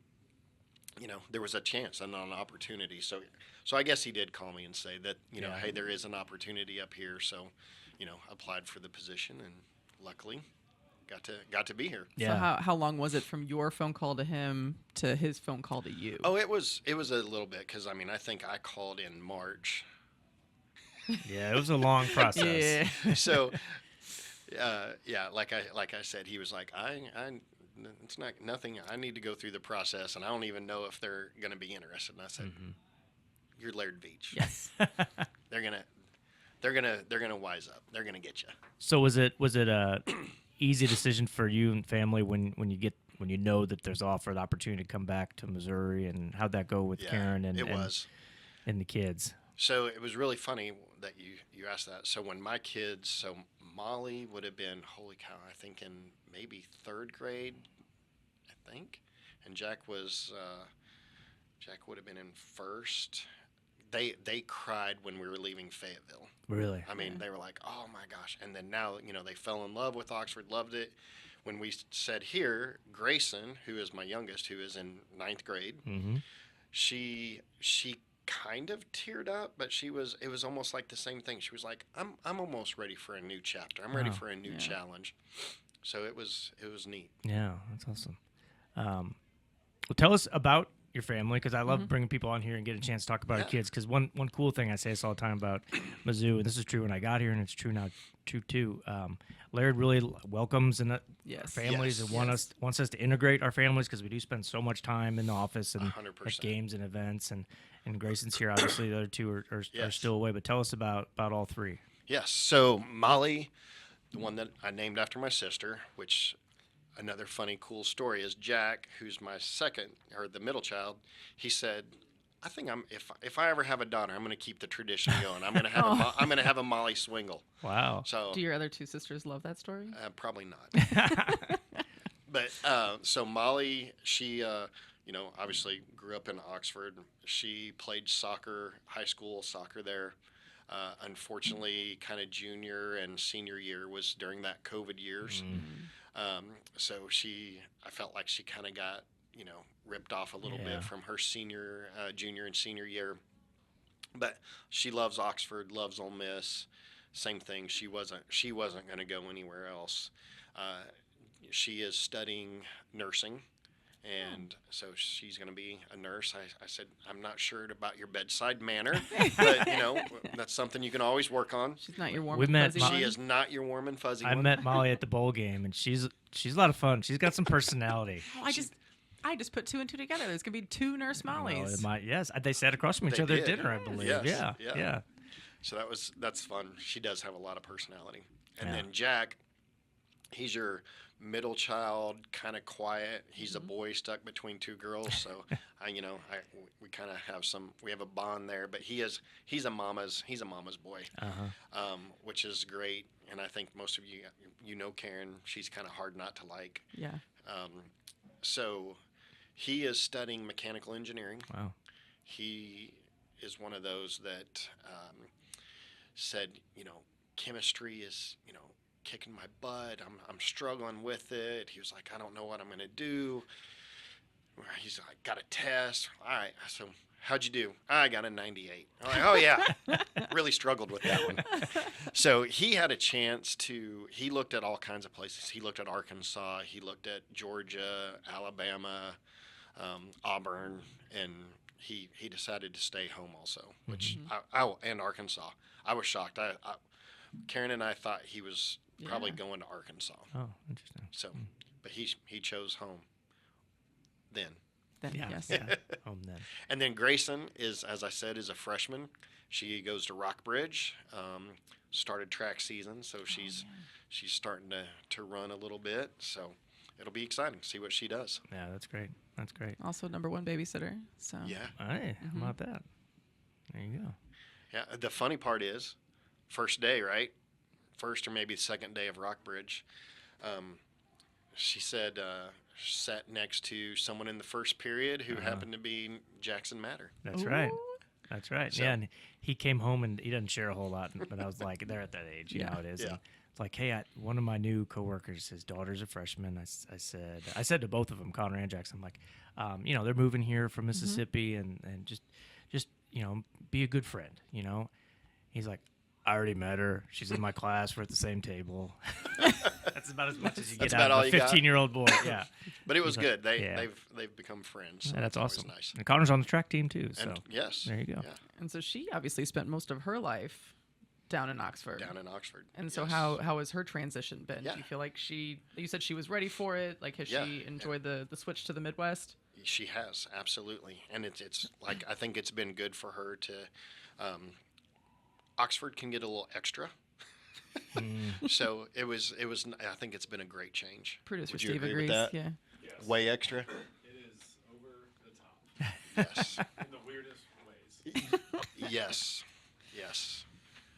there was a chance and an opportunity. So I guess he did call me and say that,
Yeah.
hey, there is an opportunity up here. So, applied for the position and luckily got to be here.
Yeah.
So how long was it from your phone call to him to his phone call to you?
Oh, it was a little bit because I think I called in March.
Yeah, it was a long process.
Yeah.
So, like I said, he was like, it's not nothing. I need to go through the process, and I don't even know if they're going to be interested. And I said, "You're Laird Beach.
Yes.
They're gonna wise up. They're gonna get you."
So was it a easy decision for you and family when you know that there's offered opportunity to come back to Missouri, and how'd that go with
Yeah,
Karen and
it was.
and the kids?
So it was really funny that you asked that. So when my kids, so Molly would have been, holy cow, I think in maybe 3rd grade, and Jack would have been in 1st. They cried when we were leaving Fayetteville.
Really?
I mean, they were like, "Oh my gosh!" And then now, they fell in love with Oxford, loved it. When we said here, Grayson, who is my youngest, who is in 9th grade,
Mm-hmm.
she kind of teared up, but it was almost like the same thing. She was like, I'm almost ready for a new chapter. I'm ready
Wow.
for a new
Yeah.
challenge. So it was neat.
Yeah, that's awesome. Well, tell us about your family, because I love bringing people on here and get a chance to talk about our
Yeah.
kids. Because one cool thing I say this all the time about Mizzou, and this is true when I got here, and it's true now too. Laird really welcomes our
Yes.
families
Yes.
and wants us to integrate our families, because we do spend so much time in the office and
100%.
at games and events. And Grayson's here. Obviously, the other two are
Yes.
still away. But tell us about all three.
Yes. So Molly, the one that I named after my sister, which another funny, cool story is Jack, who's my second or the middle child. He said, "I think if I ever have a daughter, I'm going to keep the tradition going. I'm going to have I'm going to have a Molly Swingle."
Wow.
So
Do your other 2 sisters love that story?
probably not. But so Molly, she obviously grew up in Oxford. She played soccer, high school soccer there. Unfortunately, kind of junior and senior year was during that COVID years. So I felt like she kind of got, ripped off a little
Yeah.
bit from her junior and senior year. But she loves Oxford, loves Ole Miss. Same thing. She wasn't going to go anywhere else. She is studying nursing. And so she's going to be a nurse. I said, "I'm not sure about your bedside manner, but, that's something you can always work on."
She's not your warm
We
and
met
fuzzy
Mo-
one?
She is not your warm and fuzzy
I
one.
met Molly at the bowl game, and she's a lot of fun. She's got some personality.
Oh, I just put 2 and 2 together. There's gonna be 2 nurse Mollies.
Yes, they sat across from each
They
other at
did.
dinner, I believe.
Yes,
Yeah,
yeah. So that's fun. She does have a lot of personality. And
Yeah.
then Jack, he's your middle child, kind of quiet. He's a boy stuck between 2 girls, so we kind of have a bond there. But he's a mama's boy, which is great. And I think most of you know Karen. She's kind of hard not to like.
Yeah.
So He is studying mechanical engineering.
Wow.
He is one of those that said, chemistry is, kicking my butt. I'm struggling with it. He was like, I don't know what I'm going to do. He's like, got a test. All right. So how'd you do? I got a 98. I'm like, oh, yeah. Really struggled with that one. So he had a chance he looked at all kinds of places. He looked at Arkansas. He looked at Georgia, Alabama, Auburn, and he decided to stay home also, which and Arkansas. I was shocked. Karen and I thought he was probably going to Arkansas.
Oh, interesting.
So, but he chose home. Then.
Yeah.
Yes.
Yeah. Home then.
And then Grayson is, as I said, is a freshman. She goes to Rockbridge. Started track season, so she's starting to run a little bit. So it'll be exciting to see what she does.
Yeah, that's great. That's great.
Also #1 babysitter. So
Yeah.
Hey, how about that? There you go.
Yeah. The funny part is, first day, right? First or maybe second day of Rockbridge. She said sat next to someone in the first period who happened to be Jackson Matter.
That's right.
Ooh.
That's right.
So-
Yeah, and he came home and he doesn't share a whole lot, but I was like, they're at that age, you know how it is.
Yeah.
And it's like, hey, one of my new coworkers, his daughter's a freshman. I said to both of them, Connor and Jackson, I'm like, they're moving here from Mississippi, and just be a good friend. He's like, I already met her. She's in my class. We're at the same table. That's about as much as you get
That's
out
about all
of a
you got?
15-year-old boy. Yeah.
But it was
He's like,
good.
yeah.
They've become friends. So
Yeah, that's
always
awesome.
Nice.
And Connor's on the track team too. So
And yes.
there you go.
Yeah,
And so she obviously spent most of her life down in Oxford.
down in Oxford.
And so
yes.
how has her transition been?
Yeah.
Do you feel like you said she was ready for it? Like, has
Yeah.
she enjoyed the switch to the Midwest?
She has, absolutely. And it's like, I think it's been good for her to, Oxford can get a little extra. So it was, I think it's been a great change.
Producer
Would you
Steve
agree with
agrees.
that?
Yeah.
Way extra?
It is over the top
Yes.
in the weirdest ways.
Yes. Yes.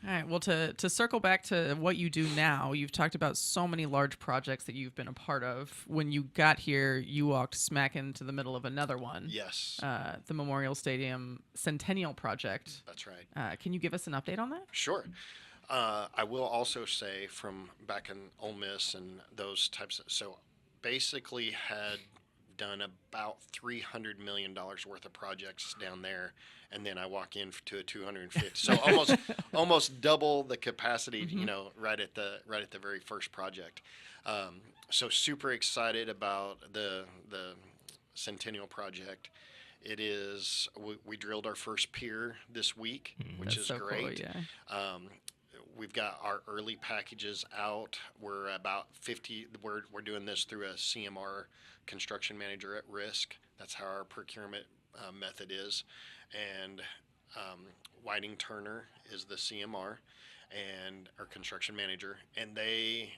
All right. Well, to circle back to what you do now, you've talked about so many large projects that you've been a part of. When you got here, you walked smack into the middle of another one.
Yes.
The Memorial Stadium Centennial Project.
That's right.
Can you give us an update on that?
Sure. I will also say from back in Ole Miss and those types so basically had done about $300 million worth of projects down there, and then I walk in to a 250. So almost double the capacity, right at the very first project. So super excited about the Centennial Project. It is we drilled our first pier this week, which
That's
is
so cool,
great.
yeah.
We've got our early packages out. We're about 50. We're doing this through a CMR, construction manager at risk. That's how our procurement method is. And Whiting Turner is the CMR and our construction manager. And they,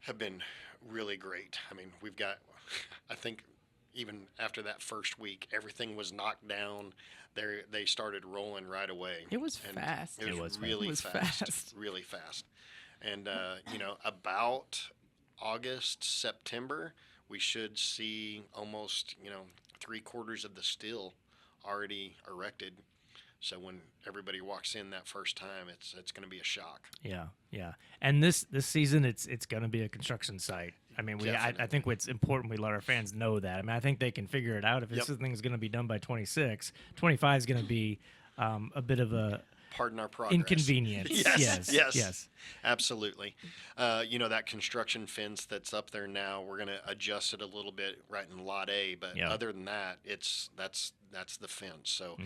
have been really great. I mean, we've got, I think, even after that first week, everything was knocked down. They started rolling right away.
It was
And
fast.
It was
fast.
really
It was
fast,
fast.
really fast. And about August, September, we should see almost 3/4 of the steel already erected. So when everybody walks in that first time, it's going to be a shock.
Yeah, yeah. And this season, it's going to be a construction site. I mean, I think what's important, we let our fans know that. I mean, I think they can figure it out. If this thing is going to be done by 26, 25 is going to be a bit of a
Pardon our progress.
inconvenience.
Yes. Absolutely. That construction fence that's up there now, we're going to adjust it a little bit right in Lot A. But other than that, that's the fence. So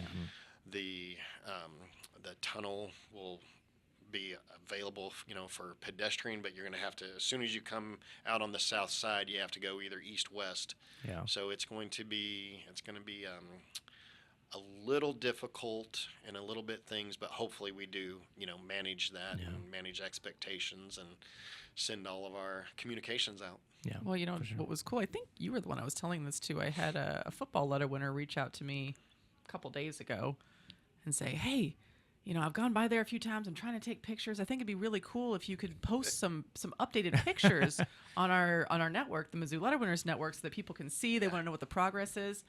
the tunnel will be available, for pedestrian, but you're going to have to, as soon as you come out on the south side, you have to go either east-west.
Yeah.
So it's going to be a little difficult and a little bit things, but hopefully we do, manage that and manage expectations and send all of our communications out.
Yeah.
Well, what was cool, I think you were the one I was telling this to. I had a football letter winner reach out to me a couple days ago and say, hey, I've gone by there a few times. I'm trying to take pictures. I think it'd be really cool if you could post some updated pictures on our network, the Mizzou Letter Winners Network, so that people can see. They want to know what the progress is.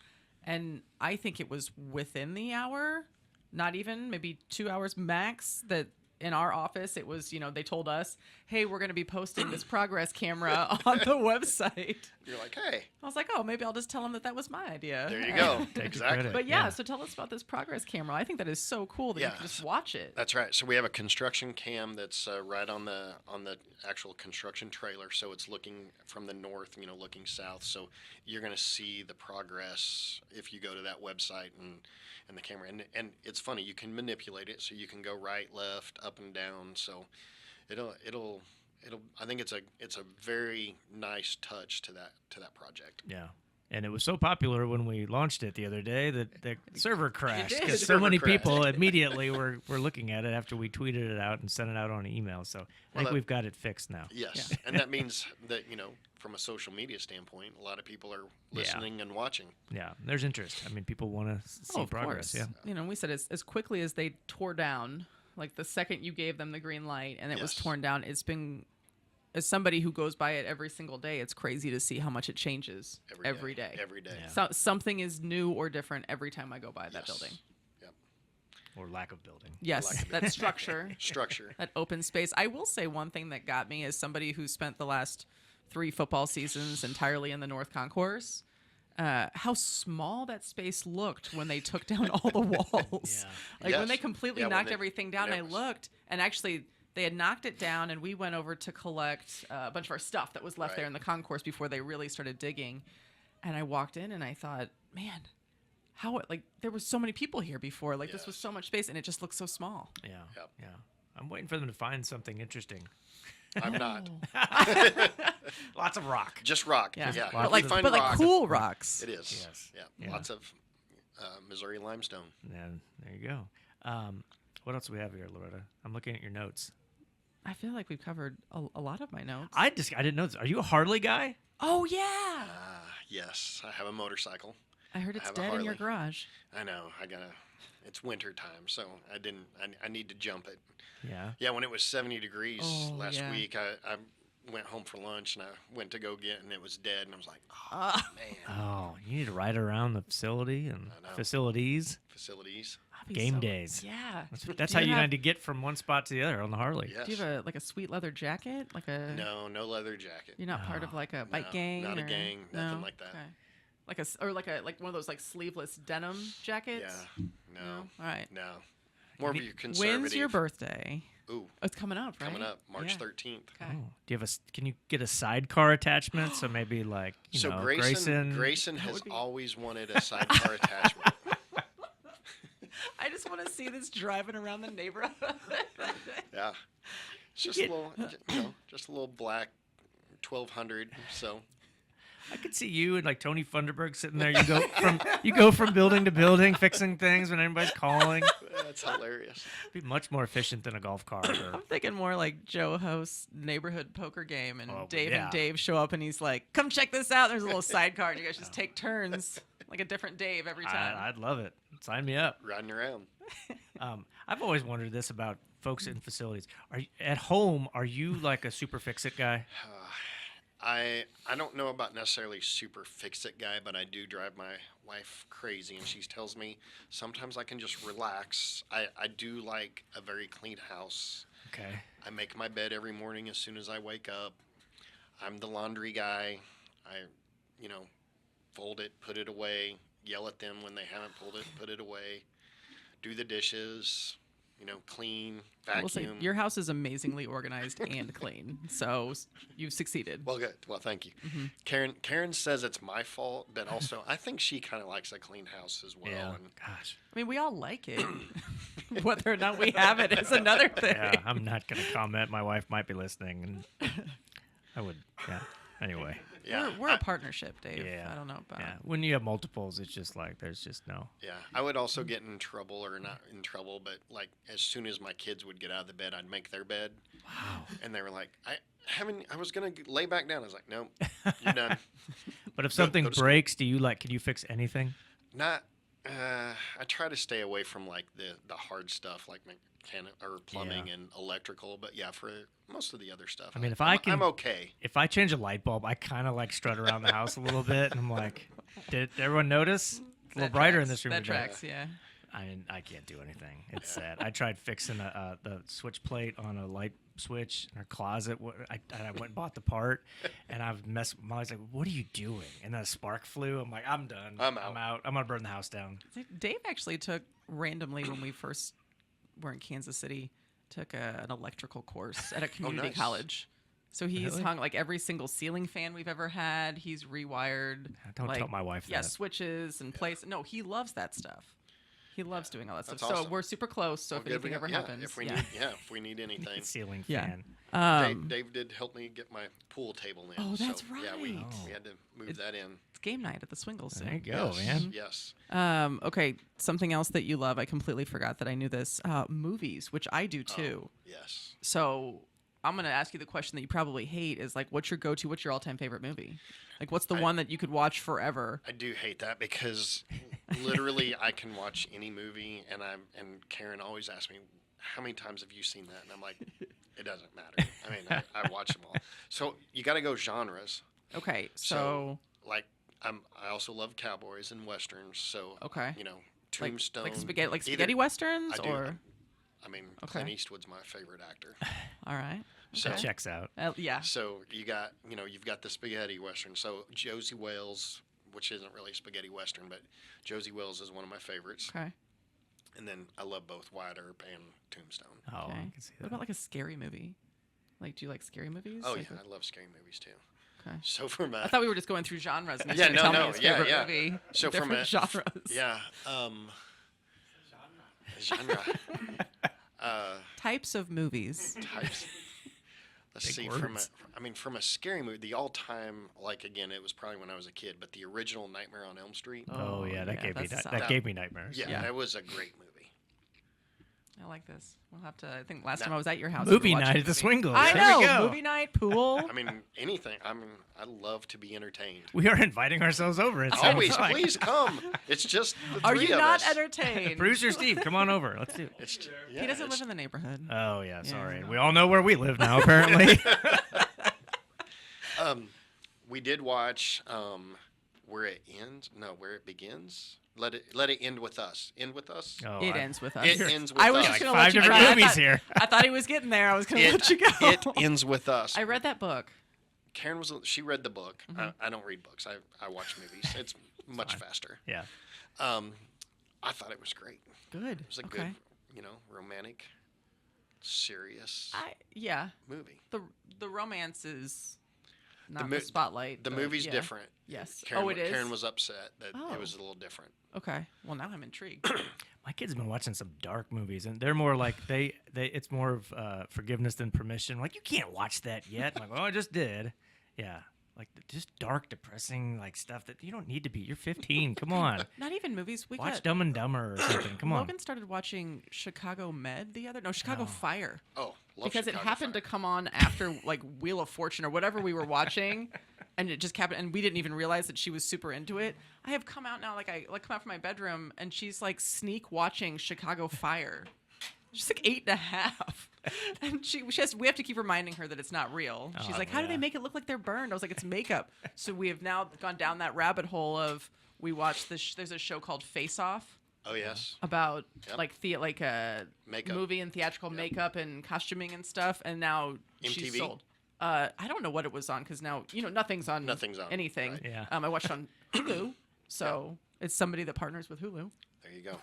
And I think it was within the hour, not even, maybe 2 hours max, that in our office, it was, they told us, hey, we're going to be posting this progress camera on the website.
You're like, hey.
I was like, oh, maybe I'll just tell them that was my idea.
There you go.
Take
Exactly.
credit.
But yeah, so tell us about this progress camera. I think that is so cool that you can just watch it.
That's right. So we have a construction cam that's right on the actual construction trailer. So it's looking from the north, looking south. So you're going to see the progress if you go to that website and the camera. And it's funny, you can manipulate it, so you can go right, left, up and down. So it'll I think it's a very nice touch to that project.
Yeah. And it was so popular when we launched it the other day that the server crashed
did.
because
The
so
server
many
crashed.
people immediately were looking at it after we tweeted it out and sent it out on email. So I think we've got it fixed now.
Yes, and that means that from a social media standpoint, a lot of people are listening and watching.
Yeah, there's interest. I mean, people want to see
of
progress.
course.
Yeah.
We said as quickly as they tore down, like the second you gave them the green light and it was
Yes.
torn down, it's been, as somebody who goes by it every single day, it's crazy to see how much it changes every day.
Every day.
Yeah.
So, something is new or different every time I go by that
Yes.
building.
Yep.
Or lack of building.
Yes, that structure,
Structure.
that open space. I will say one thing that got me as somebody who spent the last 3 football seasons entirely in the North Concourse, how small that space looked when they took down all the walls.
Yeah.
Like when
Yes.
they completely
Yeah, when
knocked
they-
everything down,
when
I
it was-
looked, and actually they had knocked it down, and we went over to collect a bunch of our stuff that was left there
Right.
in the concourse before they really started digging. And I walked in and I thought, man, there was so many people here before. Like this was
Yes.
so much space, and it just looked so small.
Yeah.
Yep.
Yeah. I'm waiting for them to find something interesting.
I'm not.
Lots of rock.
Just rock.
Yeah,
Yeah.
but
If
like
we find
but like
rock,
cool rocks.
It is.
Yes.
Yeah.
Yeah.
Lots of Missouri limestone.
And there you go. What else do we have here, Loretta? I'm looking at your notes.
I feel like we've covered a lot of my notes.
I didn't know this. Are you a Harley guy?
Oh yeah,
Yes, I have a motorcycle.
I heard it's
have a
dead in your
Harley.
garage.
I know. It's winter time, so I need to jump it.
Yeah.
Yeah, when it was 70 degrees
Oh,
last
yeah.
week, I went home for lunch and I went to go get, and it was dead, and I was like, oh
Ah.
man,
Oh, you need to ride around the facility and
I know.
facilities.
facilities.
I'd be
Game days.
Yeah.
That's
Do
how
you
you
have-
need to get from one spot to the other on the Harley.
Yes.
Do you have a sweet leather jacket? Like a
No leather jacket.
You're not part of like a bike
No,
gang.
not a
or-
gang, nothing
no?
like that.
Okay. Like one of those like sleeveless denim jackets.
Yeah, no,
All right.
no. More of your conservative.
When's your birthday?
Ooh,
Oh, it's coming up, right?
coming up March
Yeah.
13th.
Okay.
Oh, do you have can you get a sidecar attachment? So maybe like
So
know,
Grayson has
would be-
always wanted a sidecar attachment.
I just want to see this driving around the neighborhood.
Yeah, it's just a little, just a little black 1200. So
I could see you and like Tony Funderburg sitting there. You go from building to building, fixing things when anybody's calling.
that's hilarious.
Be much more efficient than a golf cart. Or,
I'm thinking more like Joe hosts neighborhood poker game, and
Oh,
Dave
yeah.
and Dave show up, and he's like, "Come check this out." There's a little sidecar, and you guys just take turns, like a different Dave every time.
I'd love it. Sign me up.
Riding around.
I've always wondered this about folks in facilities. Are you, at home? Are you like a super fix it guy?
I don't know about necessarily super fix it guy, but I do drive my wife crazy, and she tells me sometimes I can just relax. I do like a very clean house.
Okay.
I make my bed every morning as soon as I wake up. I'm the laundry guy. I, fold it, put it away, yell at them when they haven't pulled it, put it away, do the dishes, clean,
I will say
vacuum.
your house is amazingly organized and clean, so you've succeeded.
Well, good. Well, thank you.
Mm-hmm.
Karen says it's my fault, but also I think she kind of likes a clean house as well.
Yeah.
And
Gosh.
I mean, we all like it. Whether or not we have it is another thing.
Yeah. I'm not gonna comment. My wife might be listening, and I would. Yeah. Anyway.
yeah,
We're a partnership, Dave.
Yeah.
I don't know about.
Yeah. When you have multiples, it's just like there's just no.
yeah. I would also get in trouble, or not in trouble, but like as soon as my kids would get out of the bed, I'd make their bed.
Wow.
And they were like, I was gonna lay back down. I was like, no, you're done.
But if something
go to school.
breaks, do you can you fix anything?
Not I try to stay away from like the hard stuff like mechanic or plumbing and electrical, but yeah, for most of the other stuff,
I mean, if
I'm okay.
If I change a light bulb, I kind of like strut around the house a little bit, and I'm like, did everyone notice? It's a little brighter in this room
That
today.
tracks, yeah.
I can't do anything. It's sad. I tried fixing the switch plate on a light switch in our closet. I went and bought the part, and I've messed. Molly's like, "What are you doing?" And then a spark flew. I'm like, "I'm done.
I'm out.
I'm gonna burn the house down."
Dave actually took randomly when we first were in Kansas City, took an electrical course at a community
nice.
college. So he's
Really?
hung like every single ceiling fan we've ever had. He's rewired.
Don't
like,
tell my wife
Yeah,
that.
switches and place. No, he loves that stuff. He loves doing all that stuff.
That's
So
awesome.
we're super close. So
Well,
if
good
anything
we
ever
got-
happens,
if we
yeah.
need if we need anything.
Ceiling
Yeah.
fan.
Dave did help me get my pool table in.
Oh, that's
so, Yeah, we
right.
had to move that in.
It's game night at the Swingle soon.
There you go,
yes,
man.
Yes.
Okay, something else that you love. I completely forgot that I knew this. Movies, which I do too.
Yes.
So I'm gonna ask you the question that you probably hate is like, what's your go-to? What's your all-time favorite movie? Like, what's the one that you could watch forever?
I do hate that because literally I can watch any movie and Karen always asks me, how many times have you seen that? And I'm like, it doesn't matter. I mean, I watch them all. So you got to go genres.
Okay, so
Like I also love cowboys and westerns. So
Okay.
you know,
like
Tombstone.
like spaghetti
either-
spaghetti westerns
I do.
or
I mean,
Okay.
Clint Eastwood's my favorite actor.
all right.
So
That checks out.
Yeah.
So you've got the spaghetti western. So Josie Wales, which isn't really spaghetti western, but Josie Wales is one of my favorites.
Okay.
And then I love both Wyatt Earp and Tombstone.
Oh,
Okay.
I can see
What
that.
about like a scary movie? Like, do you like scary movies?
Oh
Like,
yeah, I love scary movies too.
Okay.
So from
I thought we were just going through genres. And
Yeah,
you were
no,
telling me
no,
his
yeah,
favorite
yeah.
movie.
So from
different genres.
yeah, genre
Types of movies.
types. Let's
Big
see.
words.
From a scary movie, the all-time, like again, it was probably when I was a kid, but the original Nightmare on Elm Street.
Oh yeah, that gave me
that's
that
solid.
gave me nightmares.
Yeah,
Yeah.
that was a great movie.
I like this. We'll have to. I think last
Now-
time I was at your house. we were
Movie
watching
night
a
at the
movie.
Swingle.
I
There we
know.
go.
Movie night, pool.
I mean, anything. I love to be entertained.
We are inviting ourselves over. It sounds
Always,
like.
please come. It's just the
Are
three
you
of
not
us.
entertained?
Producer Steve, come on over. Let's do it.
It's,
He doesn't live in the neighborhood.
Oh yeah, sorry.
Yeah.
We all know where we live now, apparently.
We did watch Where It Ends. No, Where It Begins. Let it end with us. End with us.
Oh,
It
I-
ends with us.
It ends with
I was
us.
just
Like
gonna
five
let you
different
ride.
movies here.
I thought he was getting there. I was gonna let you go.
It ends with us.
I read that book.
Karen she read the book.
Mm-hmm.
I don't read books. I watch movies. It's much faster.
Yeah.
I thought it was great.
Good.
It was a
Okay.
good, romantic, serious
Yeah.
movie.
The romance is not
mo-
the spotlight.
The
but
movie's
yeah.
different.
Yes.
Karen,
Oh, it is?
Karen was upset that
Oh.
it was a little different.
Okay. Well, now I'm intrigued.
My kids have been watching some dark movies, and they're more like they it's more of forgiveness than permission. Like, you can't watch that yet. I'm like, oh, I just did. Yeah, like just dark, depressing, like stuff that you don't need to be. You're 15. Come on,
Not even movies. We
watch
got
Dumb and Dumber or something. Come on.
Logan started watching Chicago Med Chicago
Oh.
Fire.
Oh, love
Because it
Chicago
happened
Fire.
to come on after like Wheel of Fortune or whatever we were watching, and it just happened, and we didn't even realize that she was super into it. I have come out now, like I come out from my bedroom, and she's like sneak watching Chicago Fire. She's like 8.5, and we have to keep reminding her that it's not real. She's
Oh,
like, how do
yeah.
they make it look like they're burned? I was like, it's makeup. So we have now gone down that rabbit hole of we watched this. There's a show called Face Off
Oh yes.
about
Yep.
like a
Makeup.
movie and theatrical makeup and costuming and stuff, and now she's
MTV?
sold. I don't know what it was on because now nothing's on
Nothing's on,
anything.
right.
Yeah.
I watched it on Hulu, so it's somebody that partners with Hulu.
There you go.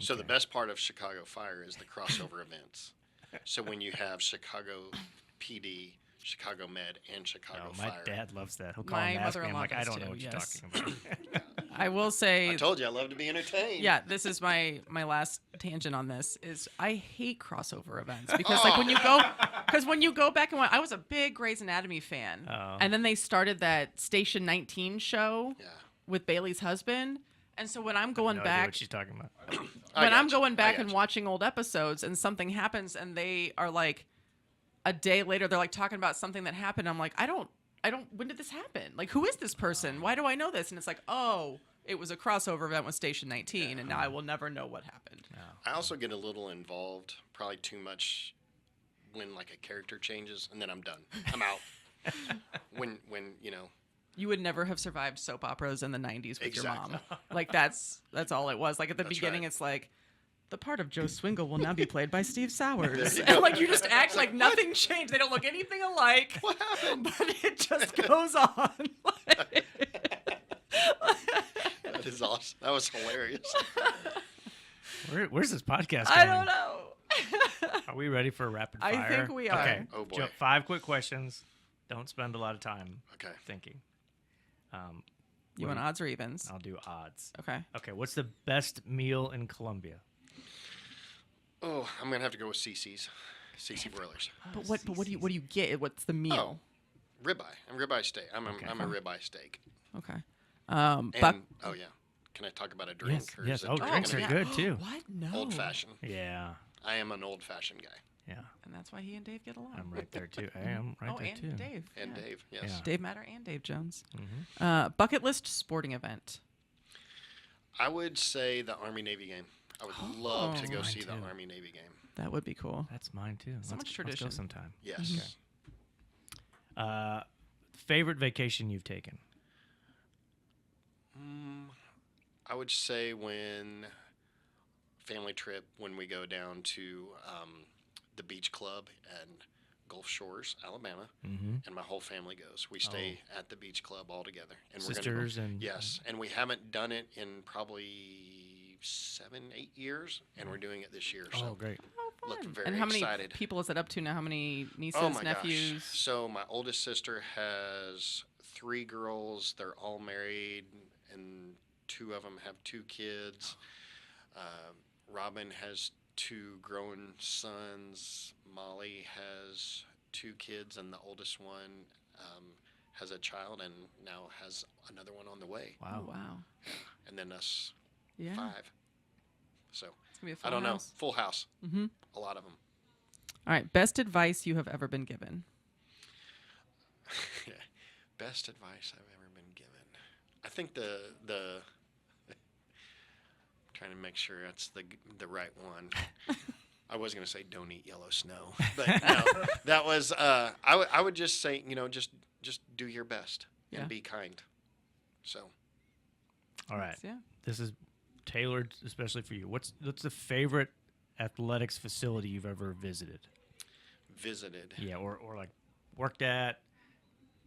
So the best part of Chicago Fire is the crossover events. So when you have Chicago PD, Chicago Med, and Chicago
Oh, my
Fire.
dad loves that. He'll call
My
and ask me. I'm
mother-in-law
like, I
does
don't know
too,
what you're
yes.
talking about.
I will say,
I told you I love to be entertained.
yeah, this is my last tangent on this. Is I hate crossover events because like when you go back and I was a big Grey's Anatomy fan,
Oh.
and then they started that Station 19 show
Yeah.
with Bailey's husband. And so when I'm going
No idea
back,
what she's talking about.
when I'm going
I
back
got
and
you.
watching old episodes and something happens and they are like a day later, they're like talking about something that happened. I'm like, I don't, when did this happen? Like, who is this person? Why do I know this? And it's like, oh, it was a crossover event with Station 19, and now I will never know what happened.
I also get a little involved, probably too much, when like a character changes, and then I'm done. I'm out. when you know.
You would never have survived soap operas in the 90s with your
Exactly.
mom. Like that's all it was. Like at the
That's
beginning,
right.
it's like the part of Joe Swingle will now be played by Steve Sowers,
There you
and
go.
like you just act like nothing changed. They don't look anything alike.
What happened?
But it just goes on.
That is awesome. That was hilarious.
Where's this podcast going?
I don't know.
Are we ready for a rapid
I
fire?
think we are.
Okay.
Oh, boy.
5 quick questions. Don't spend a lot of time
Okay.
thinking.
You want odds or evens?
I'll do odds.
Okay.
Okay. What's the best meal in Colombia?
Oh, I'm gonna have to go with CC's. CC Broilers.
But what do you get? What's the meal?
Ribeye. I'm ribeye steak. I'm a ribeye steak.
Okay.
And
Buck.
oh yeah, can I talk about a drink?
Yes.
or
Yes.
is it
Oh,
drink
drinks
and
are
a-
good too.
What? No.
Old fashioned.
Yeah.
I am an old fashioned guy.
Yeah.
And that's why he and Dave get along.
I'm right there too. I am right there
and
too.
Dave.
And
yeah.
Dave, yes.
Yeah.
Dave Matter and Dave Jones.
Mm-hmm.
Bucket list sporting event.
I would say the Army Navy game. I would love to go
Mine
see the
too.
Army Navy game.
That would be cool.
That's mine too.
So much
Let's
tradition.
go sometime.
Yes.
Favorite vacation you've taken?
I would say when family trip when we go down to the beach club and Gulf Shores, Alabama, and my whole family goes. We stay at the beach club all together, and
Sisters
we're gonna
and-
yes, and we haven't done it in probably 7-8 years, and we're doing it this year. So
Oh, great.
look very
And how many
excited.
people is it up to now? How many nieces,
Oh my
nephews?
gosh! So my oldest sister has 3 girls. They're all married, and 2 of them have 2 kids. Robin has 2 grown sons. Molly has 2 kids, and the oldest one has a child, and now has another one on the way.
Oh, wow.
And then us
Yeah.
5. So
It's gonna be a full
I don't
house.
know. Full house.
Mm-hmm.
A lot of them.
All right. Best advice you have ever been given.
Best advice I've ever been given. I think the trying to make sure that's the right one. I was gonna say don't eat yellow snow, but no, that was I would just say just do your best
Yeah.
and be kind. So
All right.
Yeah.
This is tailored especially for you. What's the favorite athletics facility you've ever visited?
visited.
Yeah, or like worked at,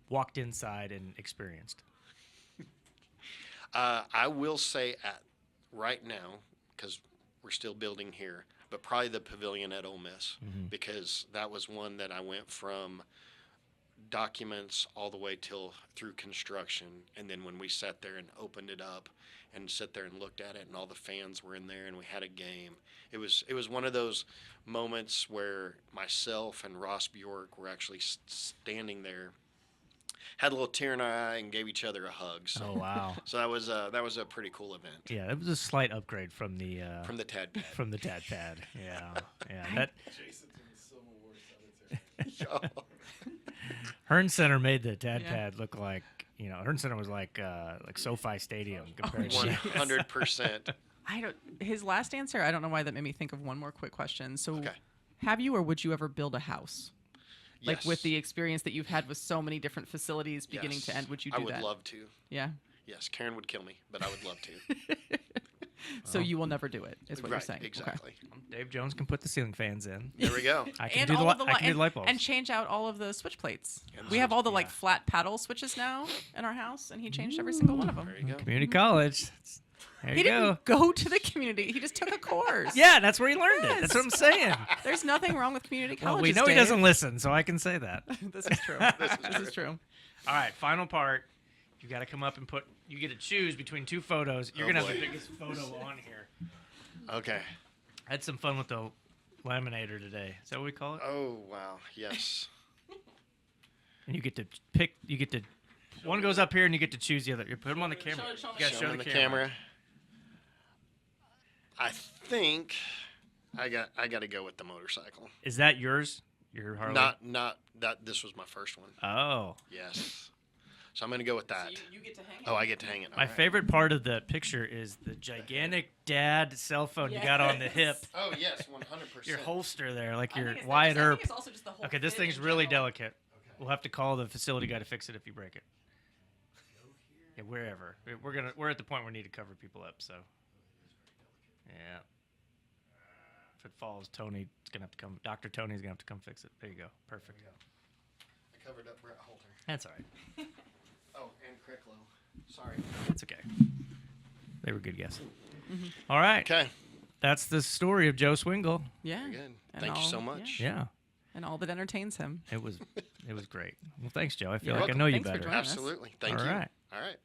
walked inside, and experienced.
I will say at right now because we're still building here, but probably the pavilion at Ole Miss because that was one that I went from documents all the way through construction, and then when we sat there and opened it up and sat there and looked at it, and all the fans were in there, and we had a game. It was one of those moments where myself and Ross Bjork were actually standing there, had a little tear in our eye, and gave each other a hug. So,
Oh wow.
so that was a pretty cool event
Yeah, it was a slight upgrade from the
from the Tad Pad.
from the Tad Pad. Yeah, yeah. That Hearn Center made the Tad
Yeah.
Pad look like Hearn Center was like SoFi Stadium compared to
100%.
His last answer, I don't know why that made me think of one more quick question. So,
Okay.
have you or would you ever build a house? Like
Yes.
with the experience that you've had with so many different facilities beginning to
Yes.
end, would you do
I would
that?
love to.
Yeah.
Yes, Karen would kill me, but I would love to.
So you will never do it, is what you're
right,
saying. Okay.
exactly.
Dave Jones can put the ceiling fans in.
There we go.
I can
And
do the
all
li-
of the
I can do
and,
the light bulbs.
and change out all of the switch plates.
And
We have all the like
yeah.
flat paddle switches now in our house, and he changed every single one of them.
There you go.
Community college. There
He
you go.
didn't go to the community. He just took a course.
Yeah, that's where he learned it. That's what I'm saying.
There's nothing wrong with community
Well,
colleges.
we know he
Dave.
doesn't listen, so I can say that.
This is true. This is true.
All right, final part. You got to come up and you get to choose between 2 photos. You're
Oh,
going to have
boy.
the biggest photo on here.
Okay.
I had some fun with the laminator today. Is that what we call it?
Oh, wow. Yes.
And you get to pick, one goes up here and you get to choose the other. You put them on the camera. You gotta
Show them the camera. I think I got to go with the motorcycle.
Is that yours? Your Harley?
Not that this was my first one.
Oh.
Yes. So I'm going to go with that.
You get to hang it.
Oh, I get to hang it.
My
All right.
favorite part of the picture is the gigantic dad cell phone you got on the hip.
Oh, yes, 100%.
Your holster there, like
I
your
think it's
Wyatt
I think
Earp.
it's also just the whole
Okay, this
fit
thing's
in
really
general.
delicate. We'll have to call the facility guy to fix it if you break it. Yeah, wherever. We're at the point where we need to cover people up, so. Yeah. If it falls, Tony's gonna have to come. Dr. Tony's gonna have to come fix it. There you go. Perfect.
I covered up Brett Halter.
That's all right.
Oh, and Cricklow. Sorry.
That's okay. They were good guesses. All right.
Okay.
That's the story of Joe Swingle.
Yeah.
Very good.
And
Thank you
all-
so much.
Yeah.
And all that entertains him.
It was great. Well, thanks, Joe. I feel
You're
like
welcome.
I know you
Thanks for
better.
joining us.
Absolutely. Thank
All
you.
right.
All right.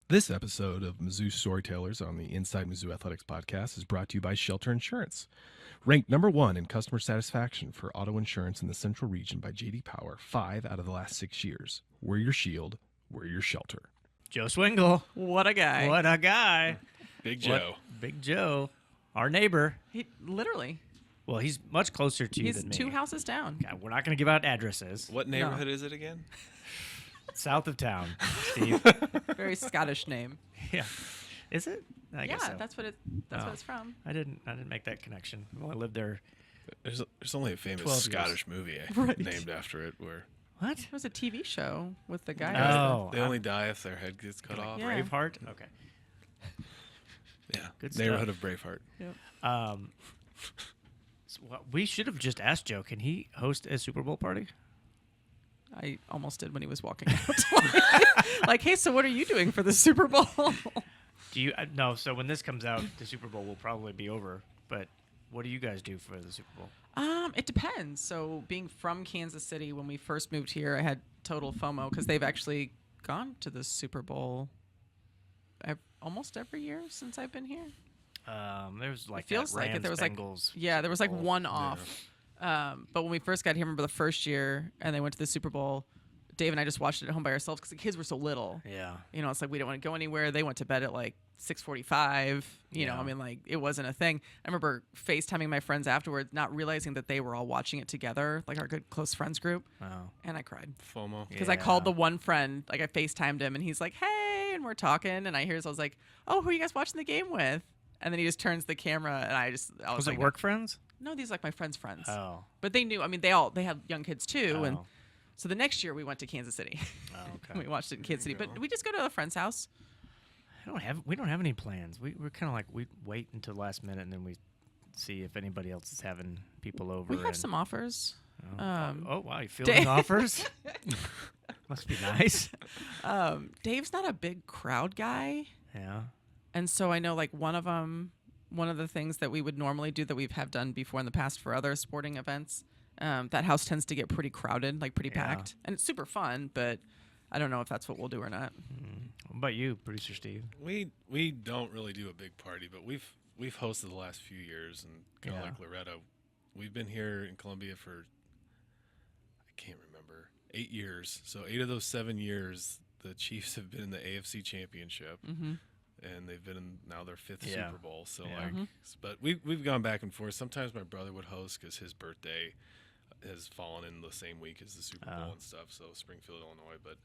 This episode of Mizzou Storytellers on the Inside Mizzou Athletics podcast is brought to you by Shelter Insurance. Ranked number 1 in customer satisfaction for auto insurance in the Central Region by J.D. Power 5 out of the last 6 years. We're your shield. We're your shelter.
Joe Swingle.
What a guy.
What a guy.
Big
What- Big Joe. Our neighbor.
He literally.
Well, he's much closer to you
He's
than me.
2 houses down.
God, we're not going to give out addresses.
What neighborhood is it again?
South of town, Steve.
Very Scottish name.
Yeah. Is it? I guess
Yeah,
so.
that's what
Oh.
it's from.
I didn't make that connection. I've only lived there.
There's only a famous
12 years.
Scottish movie
Right.
named after it where
What?
It was a TV show with the guy.
Oh,
they only die if their head gets cut off.
Yeah.
Braveheart. Okay.
Yeah.
Good
Neighborhood
stuff.
of Braveheart.
We should have just asked Joe. Can he host a Super Bowl party?
I almost did when he was walking out. Like, hey, so what are you doing for the Super Bowl?
Do you? No. So when this comes out, the Super Bowl will probably be over. But what do you guys do for the Super Bowl?
It depends. So being from Kansas City, when we first moved here, I had total FOMO because they've actually gone to the Super Bowl almost every year since I've been here.
There's like
It feels
that
like it.
Rams
There was like
Bengals
there was like
Super Bowl.
one off. But when we first got here, remember the first year, and they went to the Super Bowl. Dave and I just watched it at home by ourselves because the kids were so little.
Yeah.
You know, it's like we didn't want to go anywhere. They went to bed at like 6:45. You know,
Yeah.
I mean, like it wasn't a thing. I remember FaceTiming my friends afterwards, not realizing that they were all watching it together, like our good close friends group,
Oh.
and I cried
FOMO.
because I called the one friend, like I FaceTimed him, and he's like, "Hey," and we're talking, and I hear, so I was like, "Oh, who are you guys watching the game with?" And then he just turns the camera, and I was
Was
like,
it work friends?
No, these are like my friends' friends.
Oh.
But they knew. I mean, they had young kids too, and
Oh.
so the next year we went to Kansas City.
Oh, okay.
We watched it in Kansas City, but we just go to a friend's house.
We don't have any plans. We're kind of like we wait until the last minute and then we see if anybody else is having people over.
We have
and-
some offers.
Oh wow, you fielding offers? Must be nice.
Dave's not a big crowd guy,
Yeah.
and so I know like one of the things that we would normally do that we've have done before in the past for other sporting events. That house tends to get pretty crowded, like pretty
Yeah.
packed, and it's super fun. But I don't know if that's what we'll do or not.
What about you, Producer Steve?
We don't really do a big party, but we've hosted the last few years, and kind of
Yeah.
like Loretta, we've been here in Columbia for I can't remember 8 years. So 8 of those 7 years, the Chiefs have been in the AFC Championship, and they've been in now their 5th
Yeah.
Super Bowl. So
Yeah.
like, but we've gone back and forth. Sometimes my brother would host because his birthday has fallen in the same week as the Super Bowl and stuff. So Springfield, Illinois, but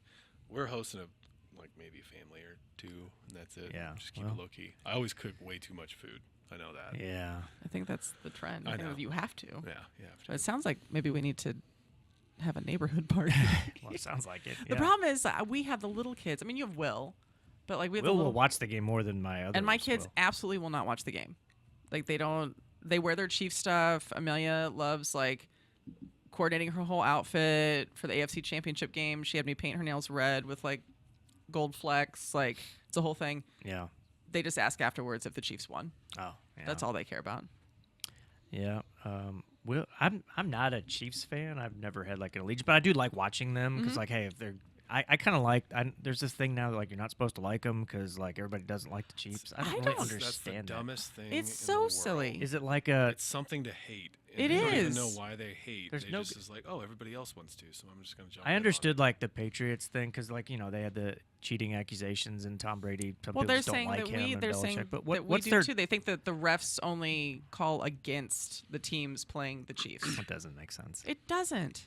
we're hosting like maybe a family or two, and that's it.
Yeah,
Just keep
well.
it low key. I always cook way too much food. I know that.
Yeah.
I think that's the trend.
I
think
know.
you have to.
Yeah, you have to.
But it sounds like maybe we need to have a neighborhood party.
Well, it sounds like it.
The problem is we have the little kids. I mean, you have Will, but like we have
Will
the
will
little
watch the game more than my other.
and my kids absolutely will not watch the game. Like they don't. They wear their Chief stuff. Amelia loves like coordinating her whole outfit for the AFC Championship game. She had me paint her nails red with like gold flecks. Like it's a whole thing.
Yeah.
They just ask afterwards if the Chiefs won.
Oh. Yeah.
That's all they care about.
Yeah. Will, I'm not a Chiefs fan. I've never had like an allegiance, but I do like watching them because like, hey, if they're I kind of like. There's this thing now that, like, you're not supposed to like them because like everybody doesn't like the Chiefs. I don't really
That's the
understand that.
dumbest thing.
It's
in
so
the world.
silly.
Is it like a?
It's something to hate.
It
They don't even
is.
know why they hate.
There's
They
no
just
g-
is like, oh, everybody else wants to, so I'm just gonna jump.
I
in on
understood
it.
like the Patriots thing because like they had the cheating accusations and Tom Brady. Some
Well,
people
they're
just don't
saying
like
that
him. and
they're
Belichick.
saying
but
that we
what's
do
their?
too. They think that the refs only call against the teams playing the Chiefs.
That doesn't make sense.
It doesn't.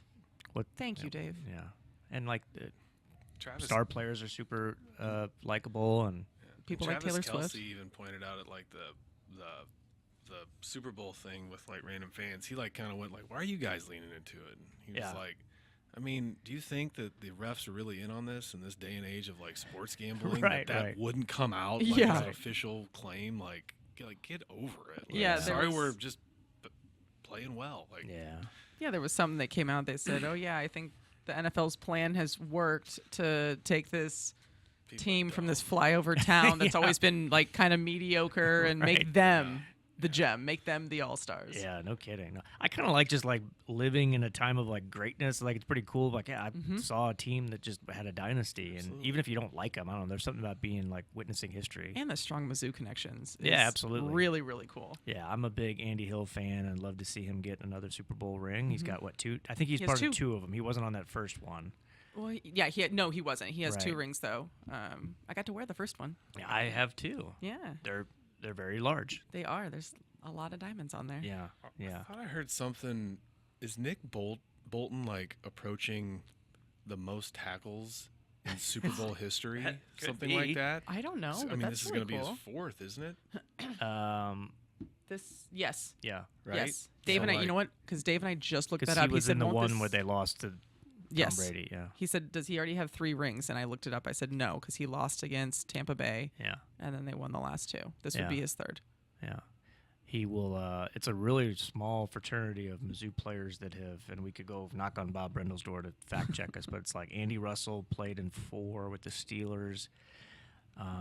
What?
Thank you, Dave.
Yeah. and like the
Travis,
star players are super likable, and
People like
Travis
Taylor
Kelce
Swift.
even pointed out at like the Super Bowl thing with like random fans. He like kind of went like, "Why are you guys leaning into it?" And he was
Yeah.
like, "I mean, do you think that the refs are really in on this in this day and age of like sports gambling?
Right,
that
right.
wouldn't come out like
Yeah.
as an official claim? Like get over it. Like,
Yeah, there
sorry,
was-
we're just playing well. Like,
yeah.
Yeah, there was something that came out. They said, "Oh yeah, I think the NFL's plan has worked to take this
people
team
are
from
dumb.
this flyover town that's
Yeah.
always been like kind of mediocre and make
Right.
them the gem, make them the all-stars."
Yeah, no kidding. No, I kind of like just like living in a time of like greatness. Like it's pretty cool. Like yeah, I saw a team that just had a dynasty, and
Absolutely.
even if you don't like them, I don't know. There's something about being like witnessing history.
And the strong Mizzou connections.
Yeah,
is
absolutely.
Really, really cool.
Yeah, I'm a big Andy Hill fan, and love to see him get another Super Bowl ring. He's got what, 2? I think he's
He has
part
2.
of 2 of them. He wasn't on that first one.
Well, yeah, he wasn't. He has 2
Right.
rings though. I got to wear the first one.
Yeah, I have 2.
Yeah,
They're very large.
they are. There's a lot of diamonds on there.
Yeah,
I
yeah.
thought I heard something. Is Nick Bolton like approaching the most tackles in Super Bowl history?
That could
Something
be.
like that?
I don't know.
I
but
mean,
that's
this is
really
going to
cool.
be his 4th, isn't it?
Yes.
Yeah,
Right?
Yes. Dave
So,
and I, you
like-
know what? Because Dave and I just looked
because
that
he
up.
was
he said,
in the
"Won't
one
this-"
where they lost to
Yes.
Tom Brady. Yeah,
He said, "Does he already have 3 rings?" And I looked it up. I said, "No," because he lost against Tampa Bay,
yeah,
and then they won the last 2. This
Yeah.
would be his 3rd.
yeah. He will. It's a really small fraternity of Mizzou players that have, and we could go knock on Bob Brindle's door to fact check us, but it's like Andy Russell played in 4 with the Steelers.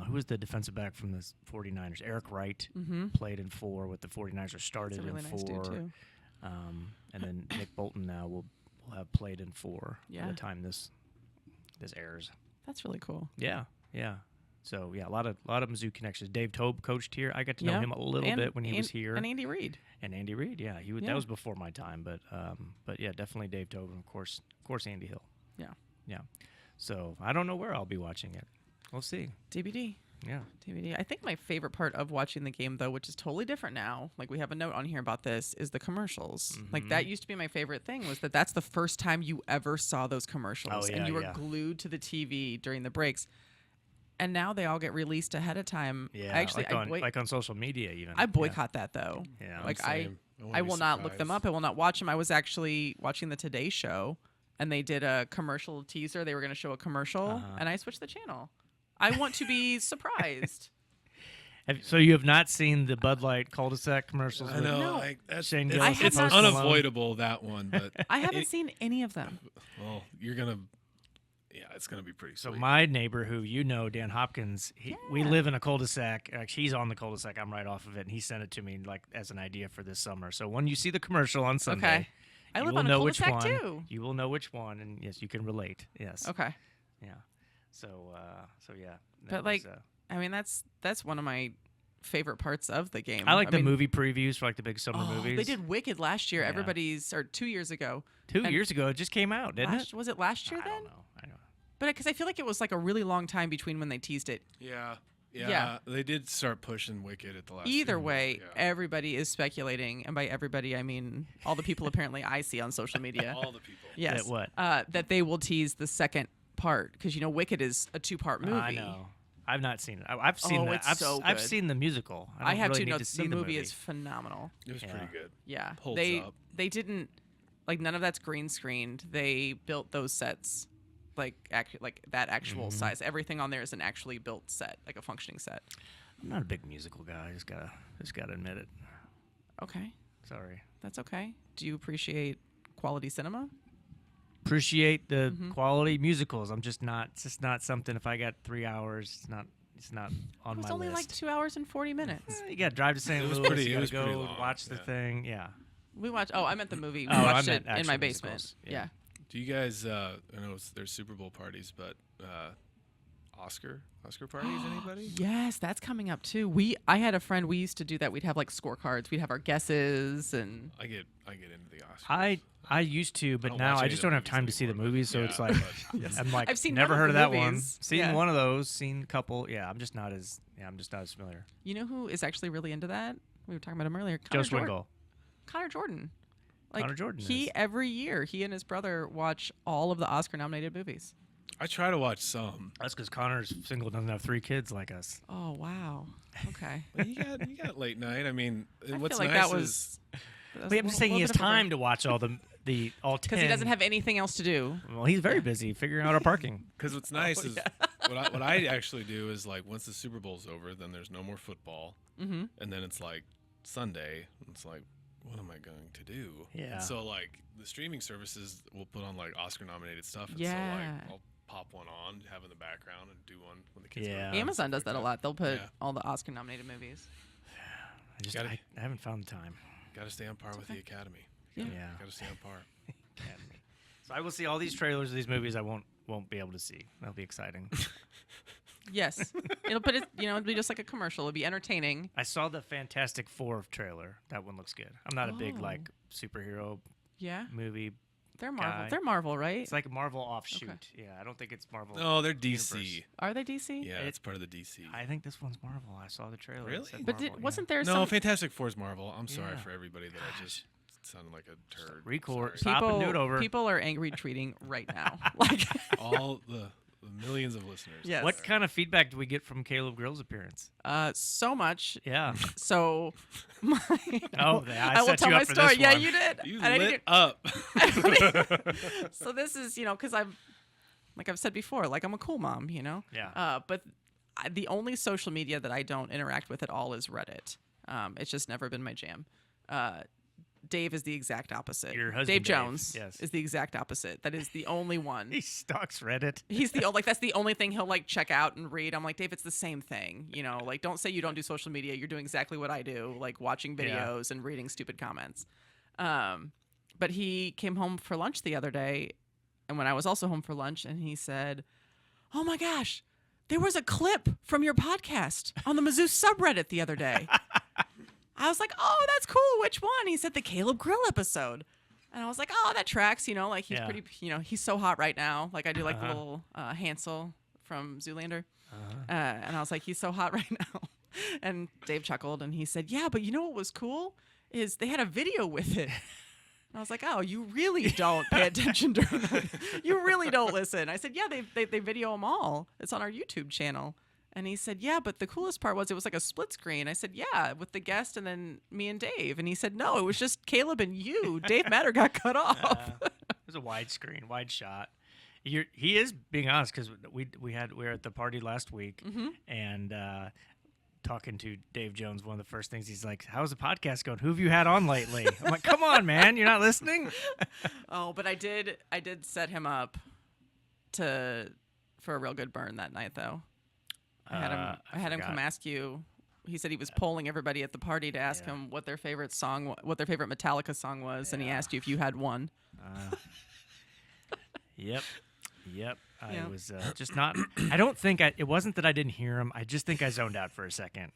Who was the defensive back from the 49ers? Eric Wright played in 4 with the 49ers, or started
That's a really
in
nice
4.
dude too.
And then Nick Bolton now will have played in 4 by
Yeah.
the time this airs.
That's really cool.
Yeah, yeah. So yeah, a lot of Mizzou connections. Dave Tobe coached here. I got to know
Yeah.
him a little
And-
bit when he was here.
And Andy Reid.
And Andy Reid, yeah,
Yeah.
that was before my time, but yeah, definitely Dave Tobe, and of course Andy Hill.
Yeah.
Yeah. So I don't know where I'll be watching it. We'll see.
DVD.
Yeah.
DVD. I think my favorite part of watching the game, though, which is totally different now, like we have a note on here about this, is the commercials. Like that used to be my favorite thing, was that's the first time you ever saw those commercials,
Oh,
and
yeah,
you were
yeah.
glued to the TV during the breaks. And now they all get released ahead of time.
Yeah.
Actually,
like on social media even.
I boycott that though.
Yeah.
Like
Same. wouldn't
I
be
will not look them
surprised.
up. I will not watch them. I was actually watching the Today Show, and they did a commercial teaser. They were going to show a commercial, and I switched the channel. I want to be surprised.
So you have not seen the Bud Light cul-de-sac commercials?
I
with-
know.
No.
Like, that's
Shane
it's,
Gillis
and
it's
Post Malone.
unavoidable, that one. But
I haven't seen any of them.
well, you're gonna. Yeah, it's gonna be pretty
So
sweet.
my neighbor, who you know, Dan Hopkins, we
Yeah.
live in a cul-de-sac. Actually, he's on the cul-de-sac. I'm right off of it, and he sent it to me like as an idea for this summer. So when you see the commercial on Sunday,
Okay. I
you
live
will
on a
know which
cul-de-sac
one.
too.
You will know which one, and yes, you can relate. Yes.
Okay.
Yeah. So yeah. that
But,
was,
like, I mean, that's one of my favorite parts of the game.
I like the
mean,
movie previews for like the big summer
oh,
movies.
They did Wicked last year.
Yeah.
Or 2 years ago.
2
and-
years ago. It just came out, didn't it?
Was it last year
I
then?
don't know.
But because I feel like it was like a really long time between when they teased it.
yeah,
Yeah.
they did start pushing Wicked at the last.
Either
few-
way,
yeah.
everybody is speculating, and by everybody I mean all the people apparently I see on social media.
all the people.
Yes,
That what?
that they will tease the second part, because Wicked is a 2-part movie.
I know. I've not seen it. I've seen
Oh,
the.
it's
I've,
so
I've
good.
seen the musical. I,
I
don't
have
really
to
need
know
to see
the movie is phenomenal.
It was
Yeah.
pretty good.
Yeah,
Holds
they
up.
they didn't like none of that's green screened. They built those sets like that actual
Mm-hmm.
size. Everything on there is an actually built set, like a functioning set.
I'm not a big musical guy. I just gotta admit it.
Okay,
Sorry.
that's okay. Do you appreciate quality cinema?
Appreciate the
Mm-hmm.
quality musicals. I'm just not. It's just not something. If I got 3 hours, it's not. It's not on
It was
my
only like
list.
2 hours and 40 minutes.
You got to drive to St.
It was
Louis.
pretty-
you
it
got
was
to go
pretty long,
watch the
yeah.
thing. Yeah.
We watched. Oh, I meant the movie. We
Oh, I
watched
meant
it in my
actual
basement.
musicals.
Yeah.
Yeah.
Do you guys? I know there's Super Bowl parties, but Oscar parties? Anybody?
Yes, that's coming up too. I had a friend. We used to do that. We'd have like scorecards. We'd have our guesses and.
I get into the Oscars.
I used to, but
don't
now
watch
I
any
just
of
don't
the
have time to
movies
see the
anymore,
movies, so
but-
it's
yeah,
like
but-
I'm like
I've seen
never
none
heard
of
of
the
that one.
movies.
Seen
Yeah.
one of those. Seen a couple. Yeah, I'm just not as familiar.
You know who is actually really into that? We were talking about him earlier.
Joe
Connor Jordan.
Swingle.
Connor Jordan. Like
Connor Jordan
he
is.
every year he and his brother watch all of the Oscar-nominated movies.
I try to watch some.
That's because Connor's single, doesn't have 3 kids like us.
Oh wow. Okay.
But you got late night. I mean,
I
what's
feel like
nice
that
is
was.
Wait, I'm just saying he has time to watch all the all 10.
because he doesn't have anything else to do.
Well, he's very busy figuring out our parking.
because what's nice is what I actually do is like once the Super Bowl's over, then there's no more football, and then it's like Sunday. And it's like, what am I going to do?
Yeah.
And so like the streaming services will put on like Oscar-nominated stuff, and so
Yeah.
like I'll pop one on, have in the background, and do one when the kids. go to
Yeah.
bed,
Amazon does
stuff
that a
like
lot. They'll put
Yeah.
all the Oscar-nominated movies.
I haven't found the time.
Got to stay on par with the Academy.
Yeah.
Yeah.
Got to stay on par.
Academy. So I will see all these trailers of these movies I won't be able to see. That'll be exciting.
Yes, it'll be just like a commercial. It'll be entertaining.
I saw the Fantastic Four trailer. That one looks good. I'm not a big
Oh.
like superhero
Yeah,
movie.
they're Marvel.
Guy.
They're Marvel, right?
It's like a Marvel offshoot. Yeah, I don't think it's Marvel.
No, they're DC.
Universe.
Are they DC?
Yeah, it's part of the DC.
I think this one's Marvel. I saw the trailer. It
Really?
said
But
Marvel,
wasn't there
No,
some
Fantastic Four is Marvel. I'm sorry
Yeah.
for everybody that I just sounded like a turd.
Record.
Sorry.
Stop and do it over.
people are angry tweeting right now? Like,
All the millions of listeners.
yes.
What kind of feedback do we get from Caleb Grill's appearance?
So much.
Yeah.
So, my,
Oh,
I
I
will
set
tell
you
my
up for
story.
this
Yeah,
one.
you did.
You
And I didn't
lit
get-
up.
So this is, because like I've said before, like I'm a cool mom,
Yeah.
But the only social media that I don't interact with at all is Reddit. It's just never been my jam. Dave is the exact opposite.
Your husband,
Dave
Dave,
Jones
yes.
is the exact opposite. That is the only one.
He stalks Reddit.
He's that's the only thing he'll like check out and read. I'm like, Dave, it's the same thing. Like don't say you don't do social media. You're doing exactly what I do, like watching
Yeah.
videos and reading stupid comments. But he came home for lunch the other day, and when I was also home for lunch, and he said, "Oh my gosh, there was a clip from your podcast on the Mizzou subreddit the other day." I was like, "Oh, that's cool. Which one?" He said the Caleb Grill episode. And I was like, "Oh, that tracks, like he's
Yeah.
pretty, he's so hot right now." Like I do like the little Hansel from Zoolander. And I was like, "He's so hot right now." And Dave chuckled and he said, "Yeah, but you know what was cool is they had a video with it." And I was like, "Oh, you really don't pay attention during that. You really don't listen." I said, "Yeah, they video them all. It's on our YouTube channel." And he said, "Yeah, but the coolest part was it was like a split screen." I said, "Yeah, with the guest and then me and Dave." And he said, "No, it was just Caleb and you. Dave Matter got cut off."
It was a wide screen, wide shot. He is being honest because we were at the party last week and talking to Dave Jones. One of the first things he's like, "How's the podcast going? Who have you had on lately?" I'm like, "Come on, man, you're not listening."
Oh, but I did set him up for a real good burn that night though. I had him come ask you. He said he was polling everybody at the party to ask him what their favorite Metallica song was, and he asked you if you had one.
Yep.
Yeah.
I was just not. I don't think it wasn't that I didn't hear him. I just think I zoned out for a second,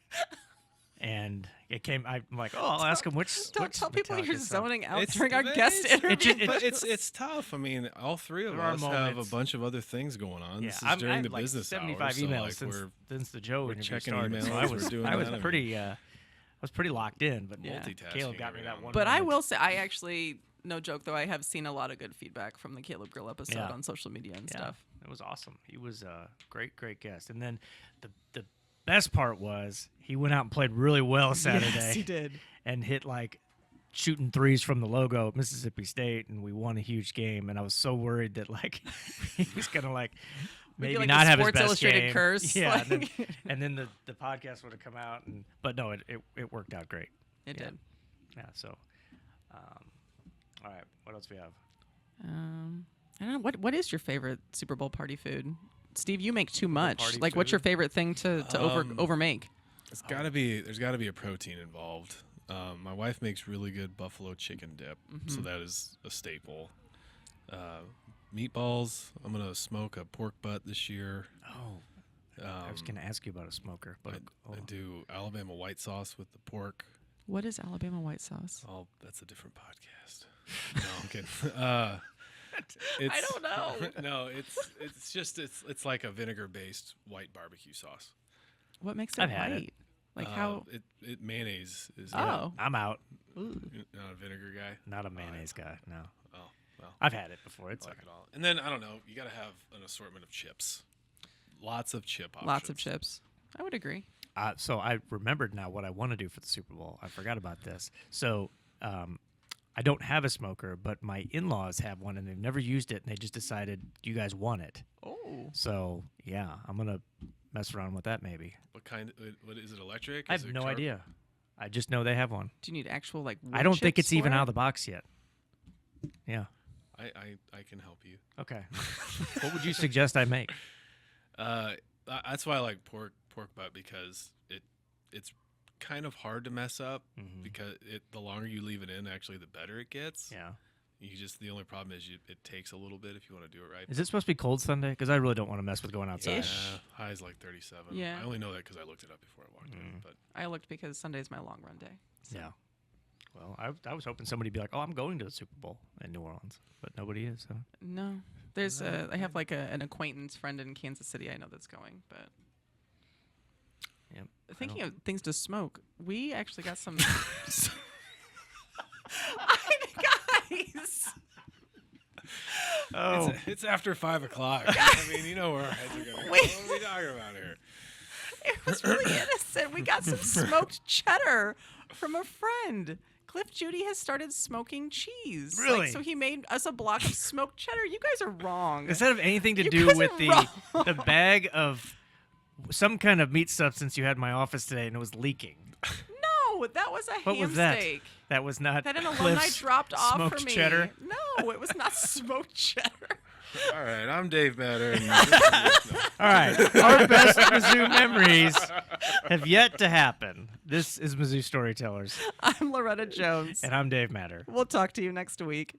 and it came. I'm like, "Oh, I'll ask him which."
Don't
which
tell people
Metallica
you're
song.
zoning out
It's-
during our
but
guest
it's-
interview.
But it's tough. I mean, all three of
There are
us have a
moments.
bunch of other things going on.
Yeah,
This is
I'm
during the
like
business
75
hours, so
emails
like
since the Joe
we're
interview
checking
started. So
emails,
I
we're
was
doing
I was
that, I
pretty locked in, but
Yeah.
Caleb got
Multitasking
me that
every
one.
But I
moment.
will say, I actually, no joke though, I have seen a lot of good feedback from the Caleb Grill episode
Yeah.
on social media and
Yeah,
stuff.
it was awesome. He was a great guest. And then the best part was he went out and played really well Saturday.
Yes, he did.
And hit like shooting threes from the logo at Mississippi State, and we won a huge game. And I was so worried that like he was gonna like
Would be
maybe
like
not
the
have his
Sports
best
Illustrated
game.
curse,
Yeah,
like-
and then the podcast would have come out, but no, it worked out great.
It
Yeah.
did.
Yeah. So, all right, what else we have?
I don't know. What is your favorite Super Bowl party food? Steve, you make too much.
party
Like, what's your
food?
favorite thing to overmake?
There's got to be a protein involved. My wife makes really good buffalo chicken dip, so that is a staple. Meatballs. I'm gonna smoke a pork butt this year.
Oh, I was gonna ask you about a smoker, but
I do Alabama white sauce with the pork.
What is Alabama white sauce?
Oh, that's a different podcast. No, I'm kidding.
I don't know.
No, it's like a vinegar based white barbecue sauce.
What makes it
I've had it.
white? Like how?
It mayonnaise is
Oh.
I'm out.
not a vinegar guy.
Not a mayonnaise guy. No.
Oh, well,
I've had it before. It's
I like
okay.
it all. And then I don't know. You got to have an assortment of chips. Lots of chip options.
Lots of chips. I would agree.
So I remembered now what I want to do for the Super Bowl. I forgot about this. So I don't have a smoker, but my in-laws have one, and they've never used it, and they just decided you guys want it.
Oh.
So, yeah, I'm going to mess around with that maybe.
What kind? What is it? Electric?
I
Is
have
it
no
carb-
idea. I just know they have one.
Do you need actual like?
I
wood
don't think
chips
it's even
for
out
it?
of the box yet. Yeah.
I can help you.
Okay. What would you suggest I make?
That's why I like pork butt, because it's kind of hard to mess up, because the longer you leave it in, actually, the better it gets.
Yeah.
The only problem is it takes a little bit if you want to do it right.
Is it supposed to be cold Sunday? Because I really don't want to mess with going outside.
Ish.
High is like 37.
Yeah.
I only know that because I looked it up before I walked in. But
I looked because Sunday's my long run day. So.
Yeah. Well, I was hoping somebody would be like, oh, I'm going to the Super Bowl in New Orleans. But nobody is. So.
No, there's I have like an acquaintance friend in Kansas City. I know that's going, but.
Yep.
Thinking of things to smoke, we actually got some. Guys.
Oh.
it's after 5 o'clock. I mean, you know where our heads are going. What are we talking about here?
It was really innocent. We got some smoked cheddar from a friend. Cliff Judy has started smoking cheese.
Really?
Like, so he made us a block of smoked cheddar. You guys are wrong.
Does that have anything to
You
do
guys
with
are
the bag of some kind of meat substance you had in my office today and it was leaking?
No, that was a
What
ham
was that?
steak.
That was not
That an alumni
Cliff's
dropped off
smoked
for me.
cheddar?
No, it was not smoked cheddar.
All right, I'm Dave Matter. And
All right. Our best Mizzou memories have yet to happen. This is Mizzou Storytellers,
I'm Loretta Jones.
and I'm Dave Matter.
We'll talk to you next week.